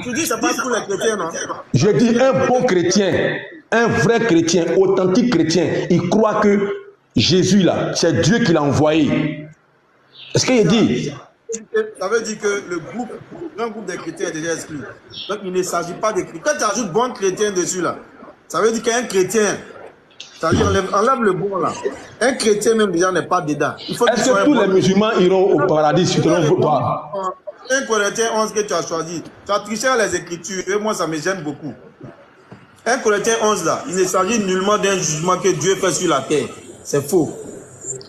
Tu dis, c'est pas tous les chrétiens, non? J'ai dit, un bon chrétien, un vrai chrétien, authentique chrétien, il croit que Jésus là, c'est Dieu qui l'a envoyé. Est-ce qu'il dit? Ça veut dire que le grand groupe des chrétiens est déjà exclu. Donc il ne s'agit pas de chrétiens. Quand tu ajoutes bon chrétien dessus là, ça veut dire qu'un chrétien, c'est-à-dire enlève le bon là. Un chrétien même déjà n'est pas dedans. Est-ce que tous les musulmans iront au paradis selon toi? Un Corinthiens 11 que tu as choisi, tu as triché à les Écritures et moi ça me gêne beaucoup. Un Corinthiens 11 là, il ne s'agit nullement d'un jugement que Dieu fait sur la terre. C'est faux.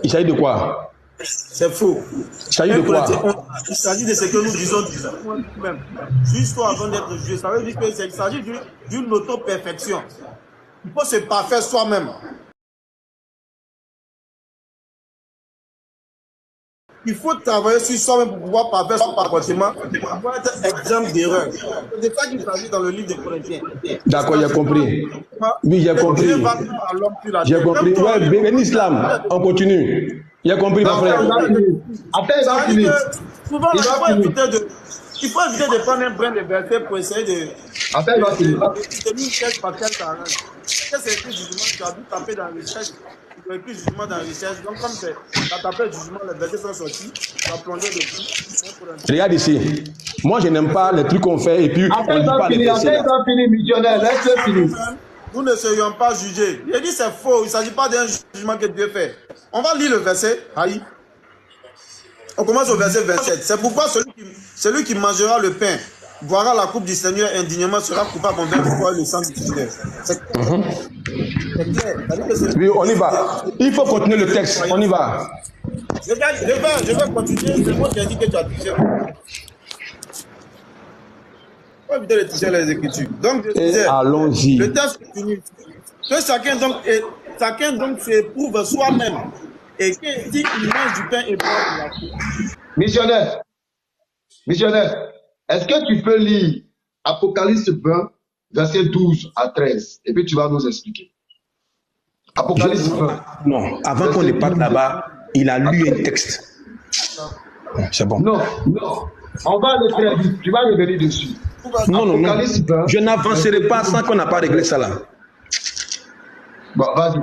Il s'agit de quoi? C'est faux. Il s'agit de quoi? Il s'agit de ce que nous disons nous-mêmes. Juste avant d'être jugé. Ça veut dire qu'il s'agit d'une auto-perfection. Il faut se parfaire soi-même. Il faut travailler sur soi-même pour pouvoir parfaire son comportement, pour pouvoir être exemple d'erreur. C'est ça qu'il s'agit dans le livre des Corinthiens. D'accord, j'ai compris. Oui, j'ai compris. J'ai compris. Ouais, ben l'islam, on continue. J'ai compris, mon frère. Souvent, il faut éviter de prendre un brin de verset pour essayer de... Après, il va finir. C'est une recherche par quel talent. C'est écrit jugement, tu as dû taper dans la recherche. Tu as écrit jugement dans la recherche. Donc, comme tu as tapé jugement, les versets sont sortis. Tu as plongé dessus. Regarde ici. Moi, je n'aime pas les trucs qu'on fait et puis on ne dit pas les versets. Après, il va finir, missionnaire. Laisse-le finir. Nous ne serions pas jugés. Il a dit c'est faux. Il ne s'agit pas d'un jugement que Dieu fait. On va lire le verset. Aïe. On commence au verset 27. C'est pourquoi celui qui mangera le pain, boira la coupe du Seigneur indignement, sera coupable envers le corps et le sang du Seigneur. C'est clair. Oui, on y va. Il faut continuer le texte. On y va. Je vais continuer. C'est moi qui ai dit que tu as touché. Il faut éviter de toucher les Écritures. Donc, je disais, allons-y. Le texte continue. Que chacun donc s'éprouve soi-même. Et que si il mange du pain et boit de la coupe. Missionnaire, est-ce que tu peux lire Apocalypse 20, verset 12 à 13, et puis tu vas nous expliquer. Apocalypse 20. Non, avant qu'on ne parte là-bas, il a lu un texte. C'est bon. Non. On va aller très vite. Tu vas revenir dessus. Non. Je n'avancerai pas sans qu'on n'a pas réglé ça là. Bon, vas-y.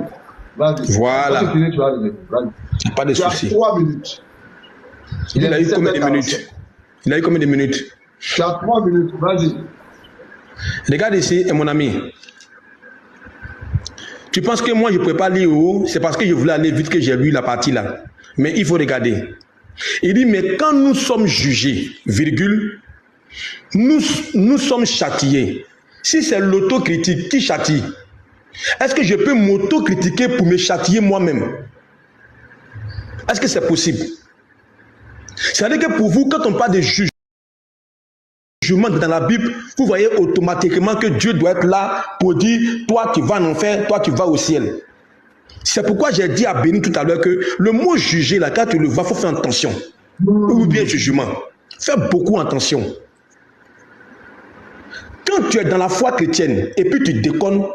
Voilà. Quand tu finis, tu vas revenir. Vas-y. Pas de souci. Tu as 3 minutes. Il a eu combien de minutes? Il a eu combien de minutes? Tu as 3 minutes. Vas-y. Regarde ici, mon ami. Tu penses que moi je ne peux pas lire où? C'est parce que je voulais aller vite que j'ai lu la partie là. Mais il faut regarder. Il dit, mais quand nous sommes jugés, virgule, nous sommes châtiés. Si c'est l'autocritique qui châtie, est-ce que je peux m'autocritiquer pour me châtier moi-même? Est-ce que c'est possible? C'est-à-dire que pour vous, quand on parle de jugement dans la Bible, vous voyez automatiquement que Dieu doit être là pour dire, toi tu vas en enfer, toi tu vas au ciel. C'est pourquoi j'ai dit à Béni tout à l'heure que le mot juger, là, quand tu le vois, il faut faire attention. Ou bien jugement. Fais beaucoup attention. Quand tu es dans la foi chrétienne et puis tu déconnes,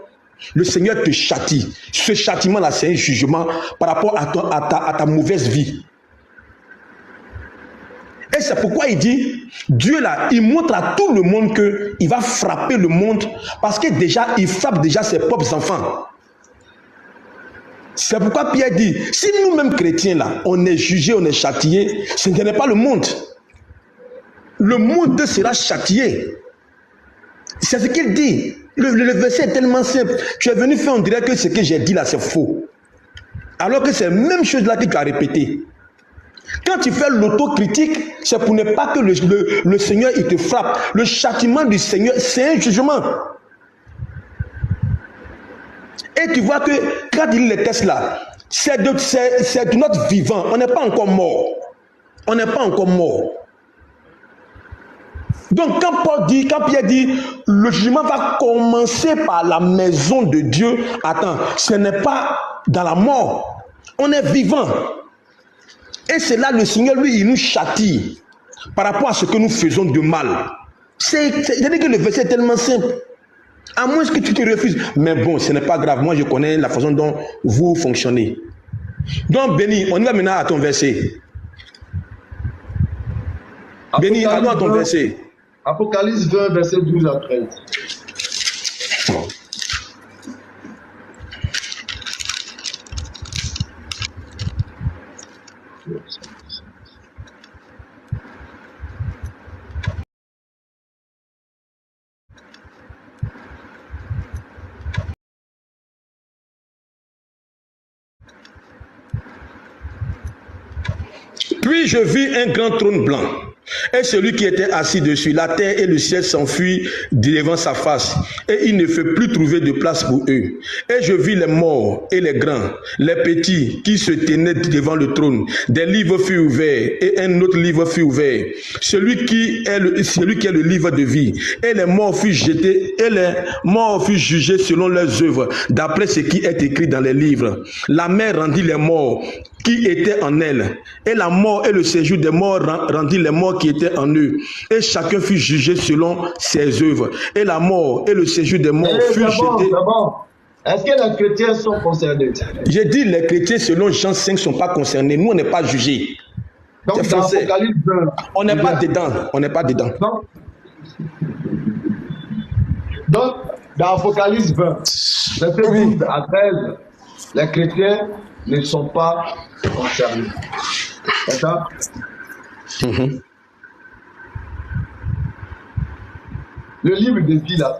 le Seigneur te châtie. Ce châtiment-là, c'est un jugement par rapport à ta mauvaise vie. Et c'est pourquoi il dit, Dieu là, il montre à tout le monde qu'il va frapper le monde parce que déjà, il frappe déjà ses propres enfants. C'est pourquoi Pierre dit, si nous-mêmes chrétiens là, on est jugés, on est châtiés, ce n'est pas le monde. Le monde sera châtié. C'est ce qu'il dit. Le verset est tellement simple. Tu es venu faire, on dirait que ce que j'ai dit là, c'est faux. Alors que c'est la même chose là que tu as répété. Quand tu fais l'autocritique, c'est pour ne pas que le Seigneur il te frappe. Le châtiment du Seigneur, c'est un jugement. Et tu vois que quand il lit les textes là, c'est de notre vivant. On n'est pas encore mort. On n'est pas encore mort. Donc quand Pierre dit, le jugement va commencer par la maison de Dieu, attends, ce n'est pas dans la mort. On est vivant. Et c'est là le Seigneur, lui, il nous châtie par rapport à ce que nous faisons de mal. C'est-à-dire que le verset est tellement simple. À moins que tu te refuses. Mais bon, ce n'est pas grave. Moi, je connais la façon dont vous fonctionnez. Donc, Béni, on y va maintenant à ton verset. Béni, allons à ton verset. Apocalypse 20, verset 12 à 13. Puis je vis un grand trône blanc, et celui qui était assis dessus. La terre et le ciel s'enfuient devant sa face, et il ne fait plus trouver de place pour eux. Et je vis les morts et les grands, les petits, qui se tenaient devant le trône. Des livres furent ouverts, et un autre livre fut ouvert, celui qui est le livre de vie. Et les morts furent jetés, et les morts furent jugés selon leurs œuvres, d'après ce qui est écrit dans les livres. La mer rendit les morts qui étaient en elle, et la mort et le séjour des morts rendit les morts qui étaient en eux, et chacun fut jugé selon ses œuvres. Et la mort et le séjour des morts furent jetés. Est-ce que les chrétiens sont concernés? J'ai dit les chrétiens selon Jean 5 ne sont pas concernés. Nous, on n'est pas jugés. Donc, dans Apocalypse 20, on n'est pas dedans. On n'est pas dedans. Donc, dans Apocalypse 20, verset 12 à 13, les chrétiens ne sont pas concernés. C'est ça? Le livre de vie, là.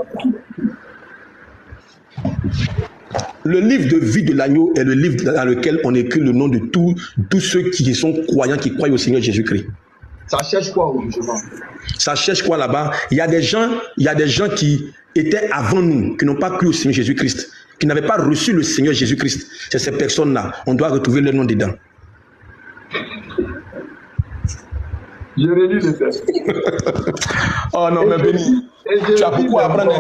Le livre de vie de l'agneau est le livre dans lequel on écrit le nom de tous ceux qui sont croyants, qui croient au Seigneur Jésus-Christ. Ça cherche quoi au jugement? Ça cherche quoi là-bas? Il y a des gens qui étaient avant nous, qui n'ont pas cru au Seigneur Jésus-Christ, qui n'avaient pas reçu le Seigneur Jésus-Christ. C'est ces personnes-là. On doit retrouver leur nom dedans. Je relis le texte. Oh non, mais Béni, tu as beaucoup à apprendre.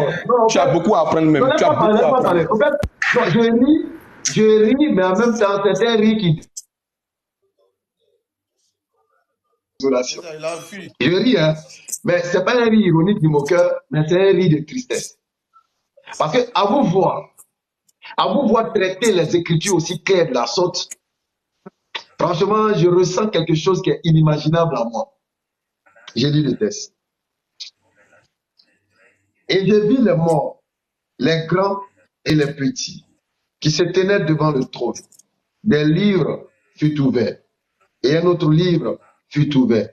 Tu as beaucoup à apprendre même. Tu as beaucoup à apprendre. En fait, je ris, mais en même temps, c'est un rire qui... Je ris, hein, mais c'est pas un rire ironique du moqueur, mais c'est un rire de tristesse. Parce que à vous voir traiter les Écritures aussi claires de la sorte, franchement, je ressens quelque chose qui est inimaginable en moi. J'ai lu le texte. Et j'ai vu les morts, les grands et les petits, qui se tenaient devant le trône. Des livres furent ouverts, et un autre livre fut ouvert,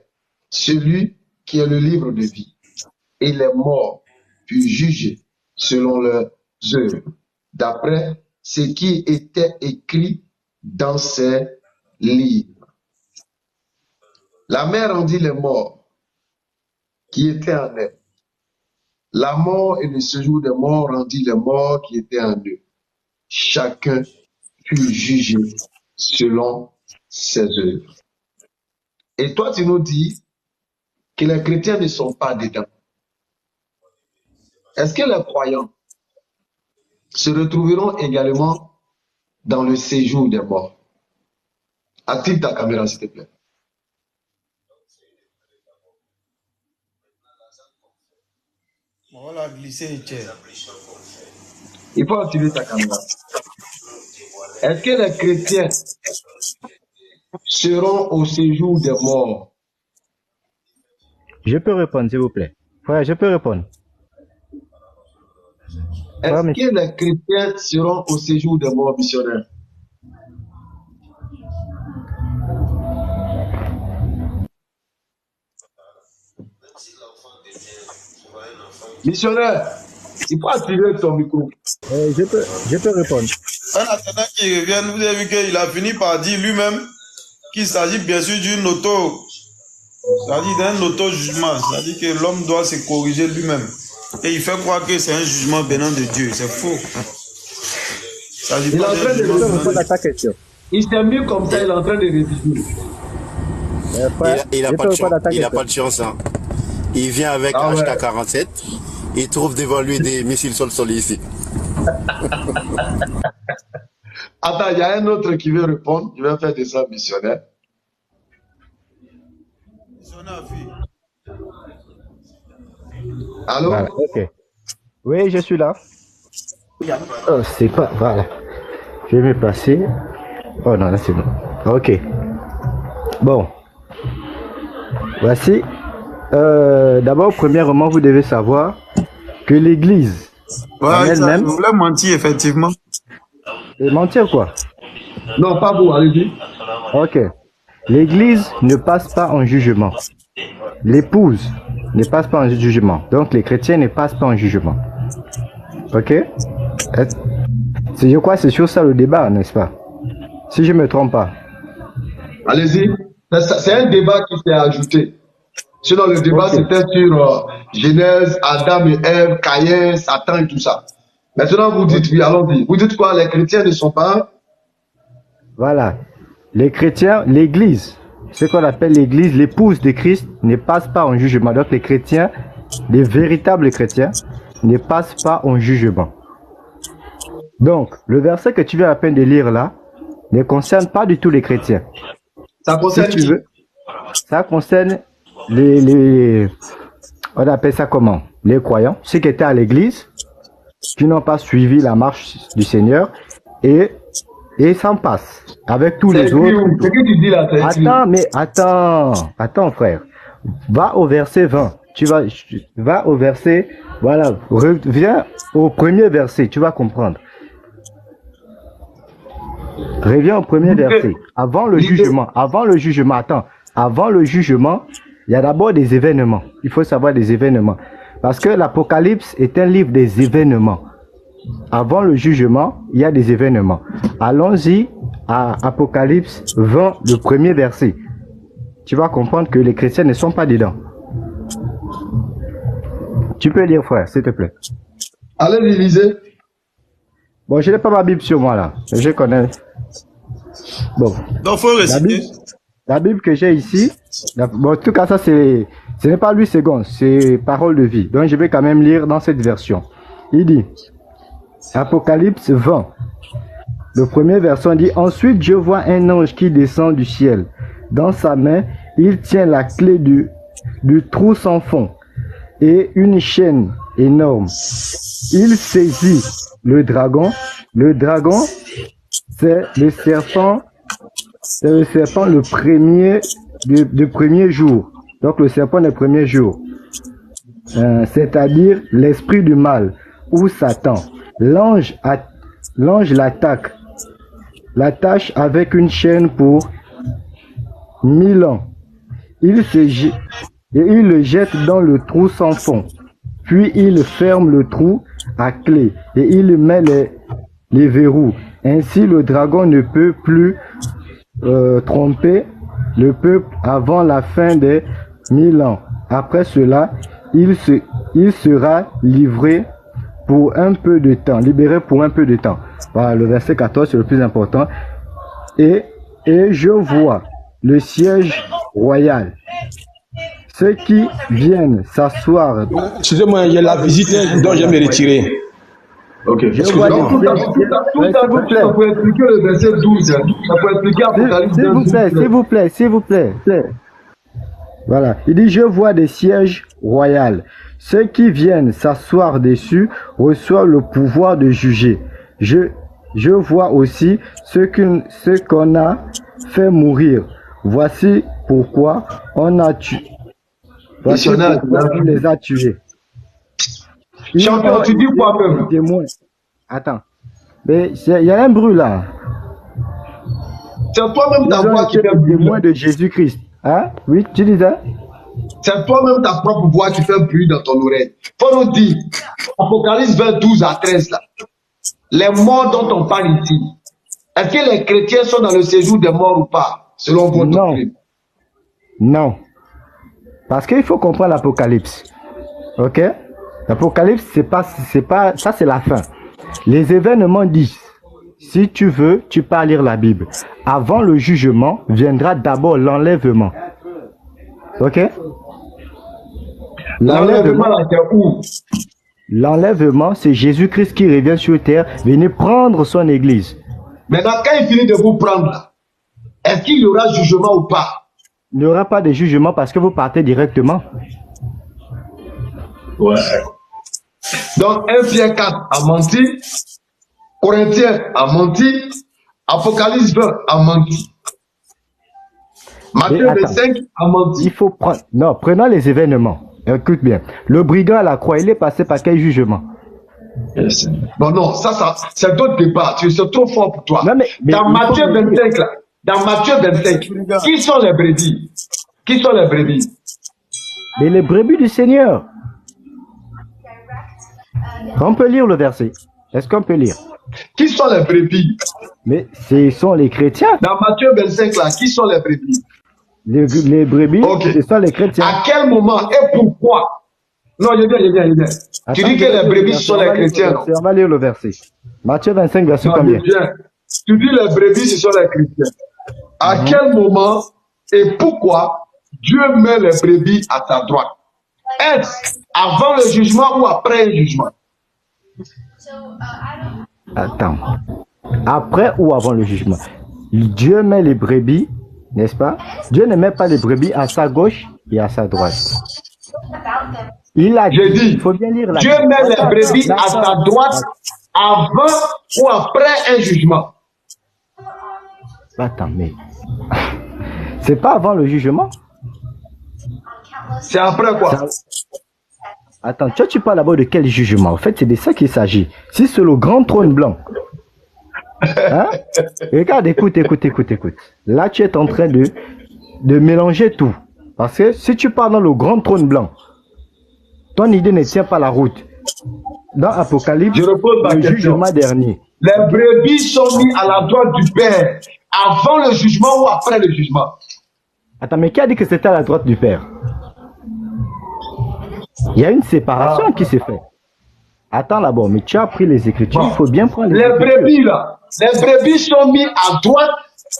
celui qui est le livre de vie. Et les morts furent jugés selon leurs œuvres, d'après ce qui était écrit dans ces livres. La mère rendit les morts qui étaient en elle. La mort et le séjour des morts rendit les morts qui étaient en eux. Chacun fut jugé selon ses œuvres. Et toi, tu nous dis que les chrétiens ne sont pas dedans. Est-ce que les croyants se retrouveront également dans le séjour des morts? Active ta caméra, s'il te plaît. On va la glisser, tiens. Il faut activer ta caméra. Est-ce que les chrétiens seront au séjour des morts? Je peux répondre, s'il vous plaît. Frère, je peux répondre. Est-ce que les chrétiens seront au séjour des morts, missionnaires? Missionnaire, il faut activer ton micro. Je peux répondre. En attendant qu'il revienne, vous avez vu qu'il a fini par dire lui-même qu'il s'agit bien sûr d'une auto. C'est-à-dire d'un auto-jugement. C'est-à-dire que l'homme doit se corriger lui-même. Et il fait croire que c'est un jugement venant de Dieu. C'est faux. Il est en train de répondre à ta question. Il s'est mis comme ça, il est en train de rédiger. Il n'a pas de chance. Hein. Il vient avec HK-47. Il trouve devant lui des missiles sol-sol ici. Attends, il y a un autre qui veut répondre. Il va faire des ça, missionnaire. Allô? Voilà, ok. Oui, je suis là. Oh, c'est pas... Voilà. Je vais me passer. Oh non, là c'est bon. Ok. Bon. Voici. D'abord, premièrement, vous devez savoir que l'Église en elle-même... Vous voulez mentir, effectivement. Et mentir quoi? Non, pas vous, allez-y. Ok. L'Église ne passe pas en jugement. L'épouse ne passe pas en jugement. Donc les chrétiens ne passent pas en jugement. Ok? Je crois que c'est sur ça le débat, n'est-ce pas? Si je ne me trompe pas. Allez-y. C'est un débat qui s'est ajouté. Sinon, le débat, c'était sur Genèse, Adam et Ève, Caïn, Satan et tout ça. Maintenant, vous dites, oui, allons-y. Vous dites quoi? Les chrétiens ne sont pas... Voilà. Les chrétiens, l'Église, ce qu'on appelle l'Église, l'épouse de Christ, ne passe pas en jugement. Donc les chrétiens, les véritables chrétiens, ne passent pas en jugement. Donc, le verset que tu viens à peine de lire là, ne concerne pas du tout les chrétiens. Ça concerne si tu veux, ça concerne on appelle ça comment? Les croyants, ceux qui étaient à l'église, qui n'ont pas suivi la marche du Seigneur et s'en passe avec tous les autres. Ce que tu dis là, attends frère. Va au verset 20. Va au verset, voilà, reviens au premier verset, tu vas comprendre. Reviens au premier verset. Avant le jugement, il y a d'abord des événements. Il faut savoir des événements. Parce que l'Apocalypse est un livre des événements. Avant le jugement, il y a des événements. Allons-y à Apocalypse 20, le premier verset. Tu vas comprendre que les chrétiens ne sont pas dedans. Tu peux lire, frère, s'il te plaît. Allez, lisez. Bon, je n'ai pas ma Bible sur moi là. Je connais. Bon. Donc, faut réciter. La Bible que j'ai ici, bon, en tout cas, ça, ce n'est pas 8 secondes, c'est parole de vie. Donc, je vais quand même lire dans cette version. Il dit, Apocalypse 20, le premier verset dit, ensuite, je vois un ange qui descend du ciel. Dans sa main, il tient la clé du trou sans fond et une chaîne énorme. Il saisit le dragon. Le dragon, c'est le serpent. C'est le serpent le premier du premier jour. Donc le serpent du premier jour. C'est-à-dire l'esprit du mal ou Satan. L'ange l'attache avec une chaîne pour 1000 ans. Il le jette dans le trou sans fond. Puis il ferme le trou à clé et il met les verrous. Ainsi le dragon ne peut plus tromper le peuple avant la fin des 1000 ans. Après cela, il sera livré pour un peu de temps, libéré pour un peu de temps. Voilà, le verset 14, c'est le plus important. Et je vois le siège royal. Ceux qui viennent s'asseoir. Excusez-moi, il y a la visite dont je vais me retirer. Ok. Je vois Donc, tout ça peut expliquer le verset 12. Ça peut expliquer Apocalypse 12. S'il vous plaît. Voilà. Il dit, je vois des sièges royaux. Ceux qui viennent s'asseoir dessus reçoivent le pouvoir de juger. Je vois aussi ceux qu'on a fait mourir. Voici pourquoi on les a tués. Champion, tu dis quoi même? Témoins. Attends. Mais il y a un bruit là. C'est toi-même ta voix qui fait bruit. Témoin de Jésus-Christ. Hein? Oui, tu disais? C'est toi-même ta propre voix qui fait bruit dans ton oreille. Faut nous dire, Apocalypse 12 à 13 là. Les morts dont on parle ici. Est-ce que les chrétiens sont dans le séjour des morts ou pas? Selon votre doctrine. Non. Parce qu'il faut comprendre l'Apocalypse. Ok? L'Apocalypse, c'est pas, ça c'est la fin. Les événements disent, si tu veux, tu peux lire la Bible. Avant le jugement, viendra d'abord l'enlèvement. Ok? L'enlèvement, là, c'est où? L'enlèvement, c'est Jésus-Christ qui revient sur terre, venir prendre son église. Maintenant, quand il finit de vous prendre, est-ce qu'il y aura jugement ou pas? Il n'y aura pas de jugement parce que vous partez directement. Ouais. Donc, 1 Pierre 4 a menti, Corinthiens a menti, Apocalypse 20 a menti. Matthieu 25 a menti. Il faut prendre... Non, prenons les événements. Écoute bien. Le brigand à la croix, il est passé par quel jugement? Non, ça c'est d'autres débats. C'est trop fort pour toi. Non, mais dans Matthieu 25, là, dans Matthieu 25, qui sont les brebis? Qui sont les brebis? Mais les brebis du Seigneur. On peut lire le verset. Est-ce qu'on peut lire? Qui sont les brebis? Mais ce sont les chrétiens. Dans Matthieu 25, là, qui sont les brebis? Les brebis, ce sont les chrétiens. À quel moment et pourquoi? Non, je viens. Tu dis que les brebis sont les chrétiens. On va lire le verset. Matthieu 25, verset combien? Tu dis les brebis, ce sont les chrétiens. À quel moment et pourquoi Dieu met les brebis à ta droite? Est-ce avant le jugement ou après le jugement? Attends. Après ou avant le jugement? Dieu met les brebis, n'est-ce pas? Dieu ne met pas les brebis à sa gauche et à sa droite. Il a dit, il faut bien lire la Dieu met les brebis à sa droite avant ou après un jugement. Attends, mais c'est pas avant le jugement? C'est après quoi? Attends, tu parles d'abord de quel jugement? En fait, c'est de ça qu'il s'agit. Si c'est le grand trône blanc. Hein? Regarde, écoute. Là, tu es en train de mélanger tout. Parce que si tu parles dans le grand trône blanc, ton idée ne tient pas la route. Dans Apocalypse, le jugement dernier. Les brebis sont mis à la droite du Père avant le jugement ou après le jugement? Attends, mais qui a dit que c'était à la droite du Père? Il y a une séparation qui s'est faite. Attends d'abord, mais tu as pris les Écritures, il faut bien prendre les Écritures. Brebis là, les brebis sont mis à droite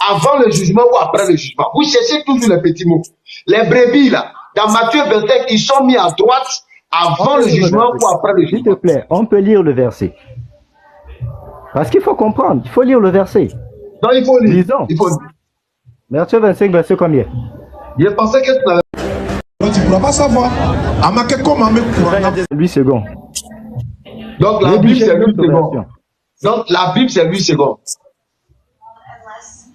avant le jugement ou après le jugement. Vous cherchez toujours les petits mots. Les brebis là, dans Matthieu 25, ils sont mis à droite avant le jugement ou après le jugement. S'il te plaît, on peut lire le verset. Parce qu'il faut comprendre, il faut lire le verset. Non, il faut lire. Lisons. Matthieu 25, verset combien? Je pensais que tu n'avais pas. Tu ne pourras pas savoir. 8 secondes. Donc la Bible c'est 8 secondes. Donc la Bible c'est 8 secondes.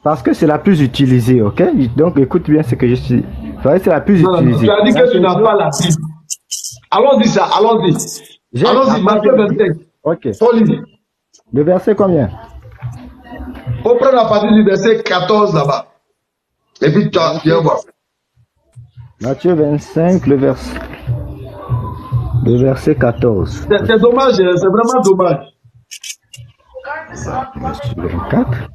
Parce que c'est la plus utilisée, ok? Donc écoute bien ce que je suis. C'est la plus utilisée. Tu as dit que tu n'as pas la Bible. Allons-y ça, allons-y. Allons-y, Matthieu 25. Ok. Faut lire. Le verset combien? Faut prendre la partie du verset 14 là-bas. Et puis tu viens voir. Matthieu 25, le verset 14. C'est dommage, c'est vraiment dommage. Matthieu 24.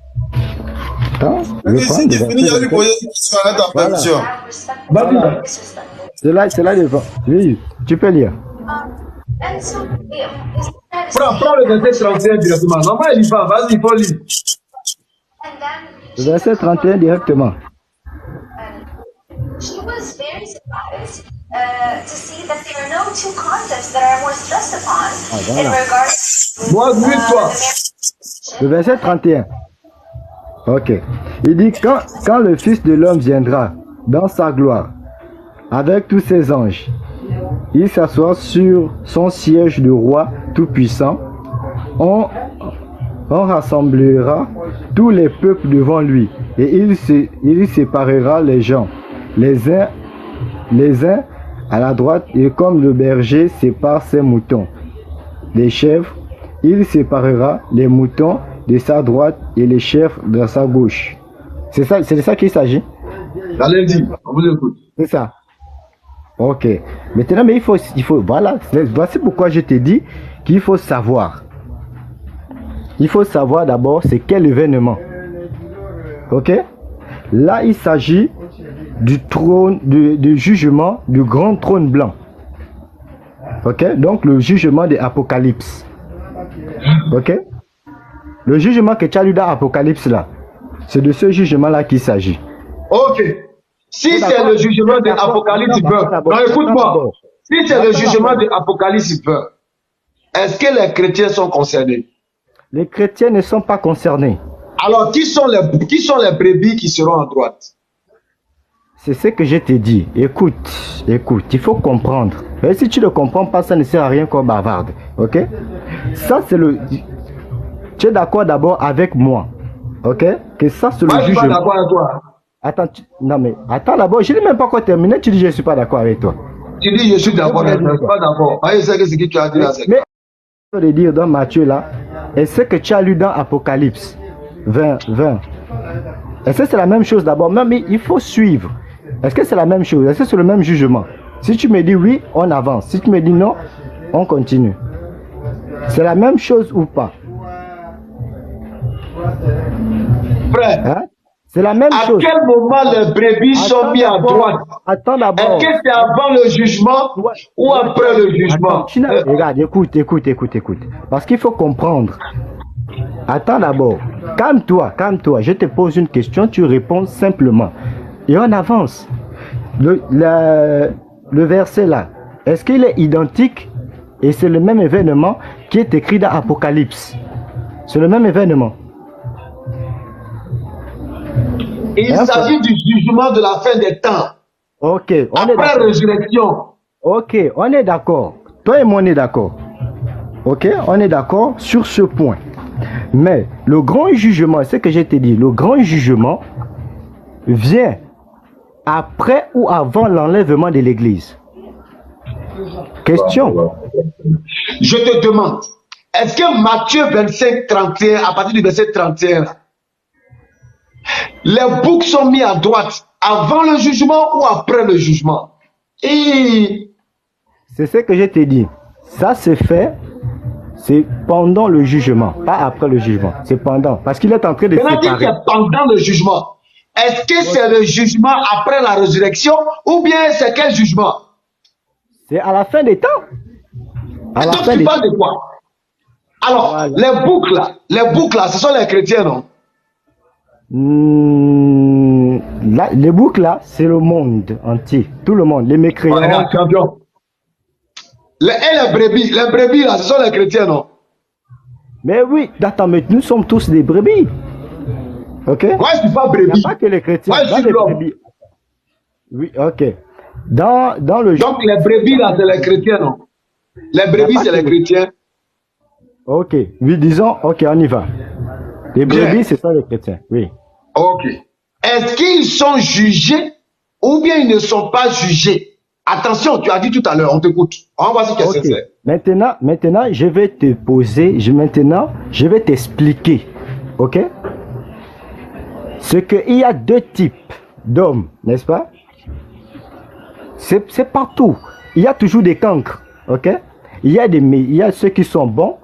Attends, je Mais vais si prendre tu le finis, verset j'ai lui 27. poser une question, arrête ta Voilà. permission. Voilà. C'est là devant. Oui, tu peux lire. Prends le verset 31 directement. Normalement, il y va. Vas-y, il faut lire. Le verset 31 directement. She was very surprised to see that there are no two concepts that are more stressed upon in voilà. regards Moi, to mute-toi. Le verset 31. Ok. Il dit quand le Fils de l'homme viendra dans sa gloire avec tous ses anges, il s'assoit sur son siège de roi tout-puissant. On rassemblera tous les peuples devant lui et il séparera les gens, les uns à la droite, et comme le berger sépare ses moutons des chèvres, il séparera les moutons de sa droite et les chèvres de sa gauche. C'est de ça qu'il s'agit? Allez-y, on vous écoute. C'est ça. Ok. Maintenant, mais il faut, voilà. Voici pourquoi je t'ai dit qu'il faut savoir. Il faut savoir d'abord c'est quel événement. Ok? Là, il s'agit du trône, du jugement du grand trône blanc. Ok? Donc, le jugement de Apocalypse. Ok? Le jugement que tu as lu dans Apocalypse là, c'est de ce jugement-là qu'il s'agit. Ok. Si c'est le jugement de l'Apocalypse, non, écoute-moi. Si c'est le jugement de l'Apocalypse, est-ce que les chrétiens sont concernés? Les chrétiens ne sont pas concernés. Alors, qui sont les brebis qui seront à droite? C'est ce que je t'ai dit. Écoute, il faut comprendre. Et si tu ne comprends pas, ça ne sert à rien qu'on bavarde. Ok? Ça, c'est le... Tu es d'accord d'abord avec moi. Ok? Que ça, c'est le jugement. Moi, je suis pas d'accord avec toi. Attends, non mais, attends d'abord, je n'ai même pas encore terminé, tu dis je ne suis pas d'accord avec toi. Tu dis je suis d'accord avec toi, je ne suis pas d'accord. Je sais que ce que tu as dit là, c'est... Mais, de dire dans Matthieu là, et ce que tu as lu dans Apocalypse 20. Est-ce que c'est la même chose d'abord? Même il faut suivre. Est-ce que c'est la même chose? Est-ce que c'est le même jugement? Si tu me dis oui, on avance. Si tu me dis non, on continue. C'est la même chose ou pas? Frère, hein? C'est la même chose. À quel moment les brebis sont mis à droite? Attends d'abord. Est-ce que c'est avant le jugement ou après le jugement? Attends, regarde, écoute. Parce qu'il faut comprendre. Attends d'abord. Calme-toi. Je te pose une question, tu réponds simplement. Et on avance. Le verset là, est-ce qu'il est identique? Et c'est le même événement qui est écrit dans Apocalypse. C'est le même événement. Il s'agit du jugement de la fin des temps. Ok, après résurrection. Ok, on est d'accord. Toi et moi, on est d'accord. Ok, on est d'accord sur ce point. Mais le grand jugement, c'est ce que je t'ai dit, le grand jugement vient après ou avant l'enlèvement de l'église. Question. Je te demande, est-ce que Matthieu 25, 31, à partir du verset 31, les boucs sont mis à droite avant le jugement ou après le jugement? Et... c'est ce que je t'ai dit. Ça se fait, c'est pendant le jugement, pas après le jugement. C'est pendant. Parce qu'il est en train de séparer. C'est pendant le jugement. Est-ce que c'est le jugement après la résurrection ou bien c'est quel jugement? C'est à la fin des temps. À la fin des temps. De quoi? Alors, voilà. les boucs là, ce sont les chrétiens, non? Là, les boucs là, c'est le monde entier. Tout le monde, les mécréants. Les brebis là, ce sont les chrétiens, non? Mais oui, attends, mais nous sommes tous des brebis. Ok? Moi, je ne suis pas brebis. Il n'y a pas que les chrétiens. Moi, je suis brebis. Oui, ok. Dans le... Donc, les brebis là, c'est les chrétiens, non? Les brebis, c'est les chrétiens. Ok. Oui, disons, ok, on y va. Les brebis, c'est ça les chrétiens, oui. Ok. Est-ce qu'ils sont jugés ou bien ils ne sont pas jugés? Attention, tu as dit tout à l'heure, on t'écoute. On va voir ce que c'est. Maintenant, je vais te poser, je vais t'expliquer, ok? C'est qu'il y a deux types d'hommes, n'est-ce pas? C'est partout. Il y a toujours des cancres, ok? Il y a ceux qui sont bons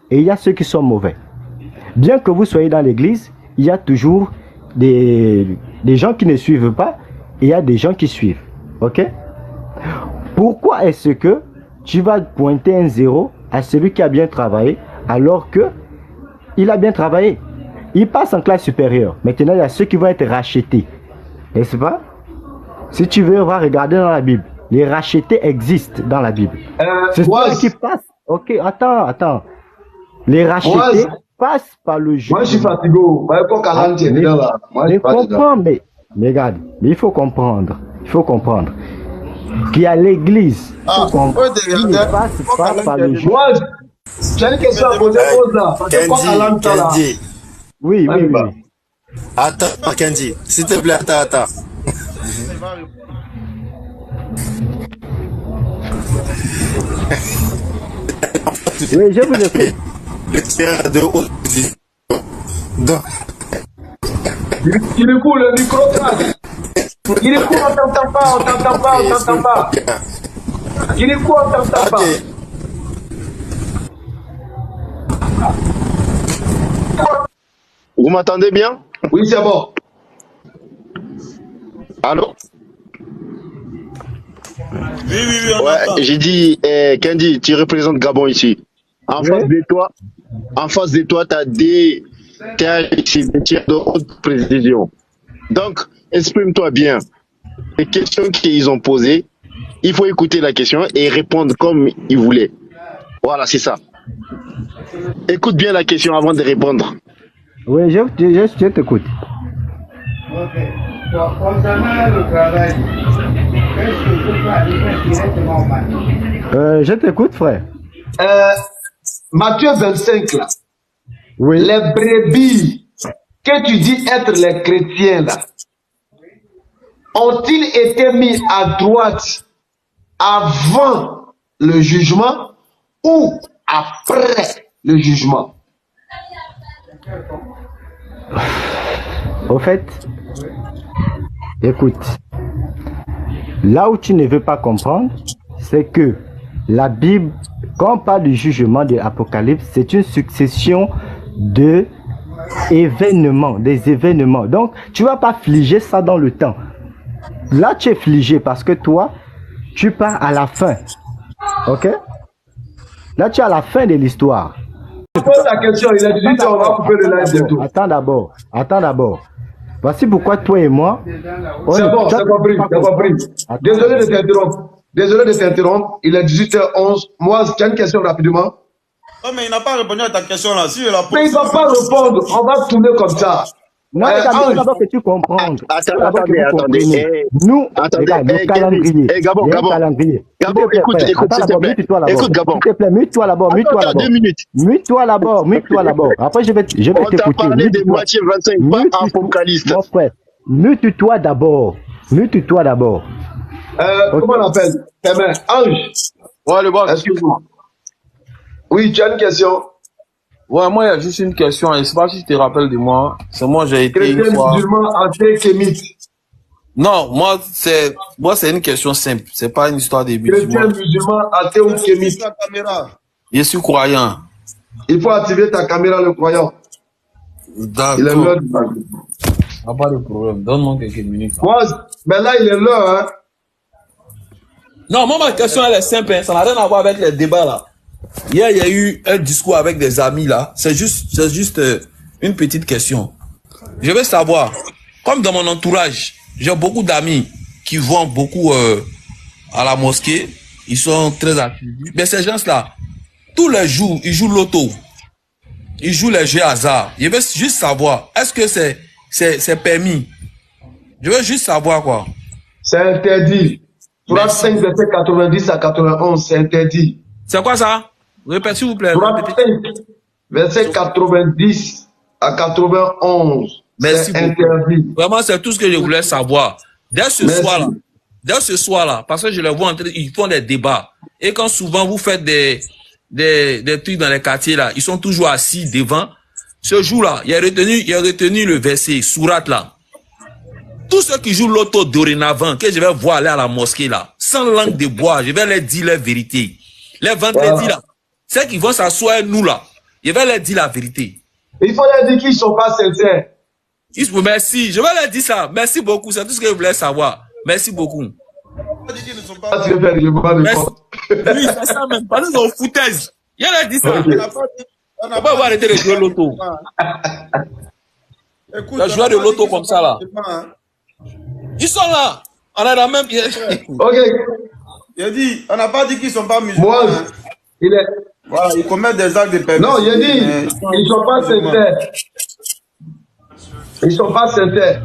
et il y a ceux qui sont mauvais. Bien que vous soyez dans l'église, il y a toujours des gens qui ne suivent pas et il y a des gens qui suivent. Ok? Pourquoi est-ce que tu vas pointer un 0 à celui qui a bien travaillé alors que il a bien travaillé? Il passe en classe supérieure. Maintenant, il y a ceux qui vont être rachetés. N'est-ce pas? Si tu veux, on va regarder dans la Bible. Les rachetés existent dans la Bible. C'est ceux qui passent. Ok, attends. Les rachetés passent par le jeu. Moi, je suis fatigué. Je comprends, mais regarde, mais il faut comprendre. Il faut comprendre qu'il y a l'église. Qui ne passe pas par le jeu. J'ai une question à poser, pose là. Kendi. Oui. Attends, Kendi. S'il te plaît, attends. Oui, je vous écoute. Le tir de haute position. Donc, il est cool, le micro craque. Il est cool, on t'entend pas. Il est cool, on t'entend pas. Vous m'entendez bien? Oui, c'est bon. Allô? Oui, on entend. Ouais, j'ai dit, Kendi, tu représentes Gabon ici. En face de toi, tu as des tirs de haute précision. Donc, exprime-toi bien. Les questions qu'ils ont posées, il faut écouter la question et répondre comme ils voulaient. Voilà, c'est ça. Écoute bien la question avant de répondre. Oui, je t'écoute. Ok. Concernant le travail, qu'est-ce que je peux aller directement? Je t'écoute, frère. Matthieu 25, là. Oui. Les brebis que tu dis être les chrétiens, là, ont-ils été mis à droite avant le jugement ou après le jugement? Au fait, écoute, là où tu ne veux pas comprendre, c'est que la Bible, quand on parle du jugement de l'Apocalypse, c'est une succession de événements, des événements. Donc, tu ne vas pas figer ça dans le temps. Là, tu es figé parce que toi, tu pars à la fin. Ok? Là, tu es à la fin de l'histoire. Pose la question, il a dit on va couper le live bientôt. Attends d'abord. Voici pourquoi toi et moi... C'est bon, c'est compris. Désolé de t'interrompre. Il est 18h11. Moi, j'ai une question rapidement. Non, mais il n'a pas répondu à ta question là. Si mais il ne va pas répondre. On va tourner comme ça. Non, regarde, d'abord que tu comprends. Attendez. Nous, regarde, le calendrier. Gabon, écoute, s'il te plaît. Écoute, Gabon. S'il te plaît, mute-toi d'abord. Attends 2 minutes. Mute-toi d'abord. Après, je vais t'écouter. On t'a parlé de Matthieu 25, pas Apocalypse. Mon frère, mute-toi d'abord. Comment on appelle? Ange. Ouais, le boss. Excuse-moi. Oui, tu as une question? Ouais, moi, il y a juste une question. Je ne sais pas si tu te rappelles de moi. C'est moi, j'ai été chrétien, une fois... musulman, athée, kémite. Non, moi, c'est une question simple. C'est pas une histoire de chrétien, musulman, athée ou kémite. Je suis croyant. Il faut activer ta caméra, le croyant. D'accord. Il est l'heure. Pas de problème. Donne-moi quelques minutes. Mais là, il est l'heure, hein. Non, moi, ma question, elle est simple. Hein. Ça n'a rien à voir avec les débats, là. Hier, il y a eu un discours avec des amis, là. C'est juste une petite question. Je veux savoir, comme dans mon entourage, j'ai beaucoup d'amis qui vont beaucoup à la mosquée. Ils sont très actifs. Mais ces gens-là, tous les jours, ils jouent l'auto. Ils jouent les jeux hasard. Je veux juste savoir, est-ce que c'est permis? Je veux juste savoir, quoi. C'est interdit. Surah 5, verset 90 à 91, c'est interdit. C'est quoi ça? Répétez, s'il vous plaît. Surah 5, verset 90 à 91, c'est interdit. Vraiment, c'est tout ce que je voulais savoir. Dès ce soir-là, parce que je les vois en train, ils font des débats. Et quand souvent vous faites des trucs dans les quartiers là, ils sont toujours assis devant. Ce jour-là, il a retenu le verset, sourate là. Tous ceux qui jouent l'auto dorénavant, que je vais voir aller à la mosquée là, sans langue de bois, je vais leur dire la vérité. Les vendredis là, ceux qui vont s'asseoir nous là, je vais leur dire la vérité. Il faut leur dire qu'ils ne sont pas sincères. Merci. Je vais leur dire ça. Merci beaucoup. C'est tout ce que je voulais savoir. Merci beaucoup. Tu veux faire le mouvement de compte. Oui, c'est ça même. Parce qu'ils ont foutaise. Il a dit ça. On va pas arrêter de jouer l'auto. La joueur de l'auto comme ça là. Ils sont là. On a la même. Ok. Il a dit, on n'a pas dit qu'ils sont pas musulmans. Moi, il est. Voilà, ils commettent des actes de perversion. Non, il a dit, ils sont pas sincères. Ils sont pas sincères.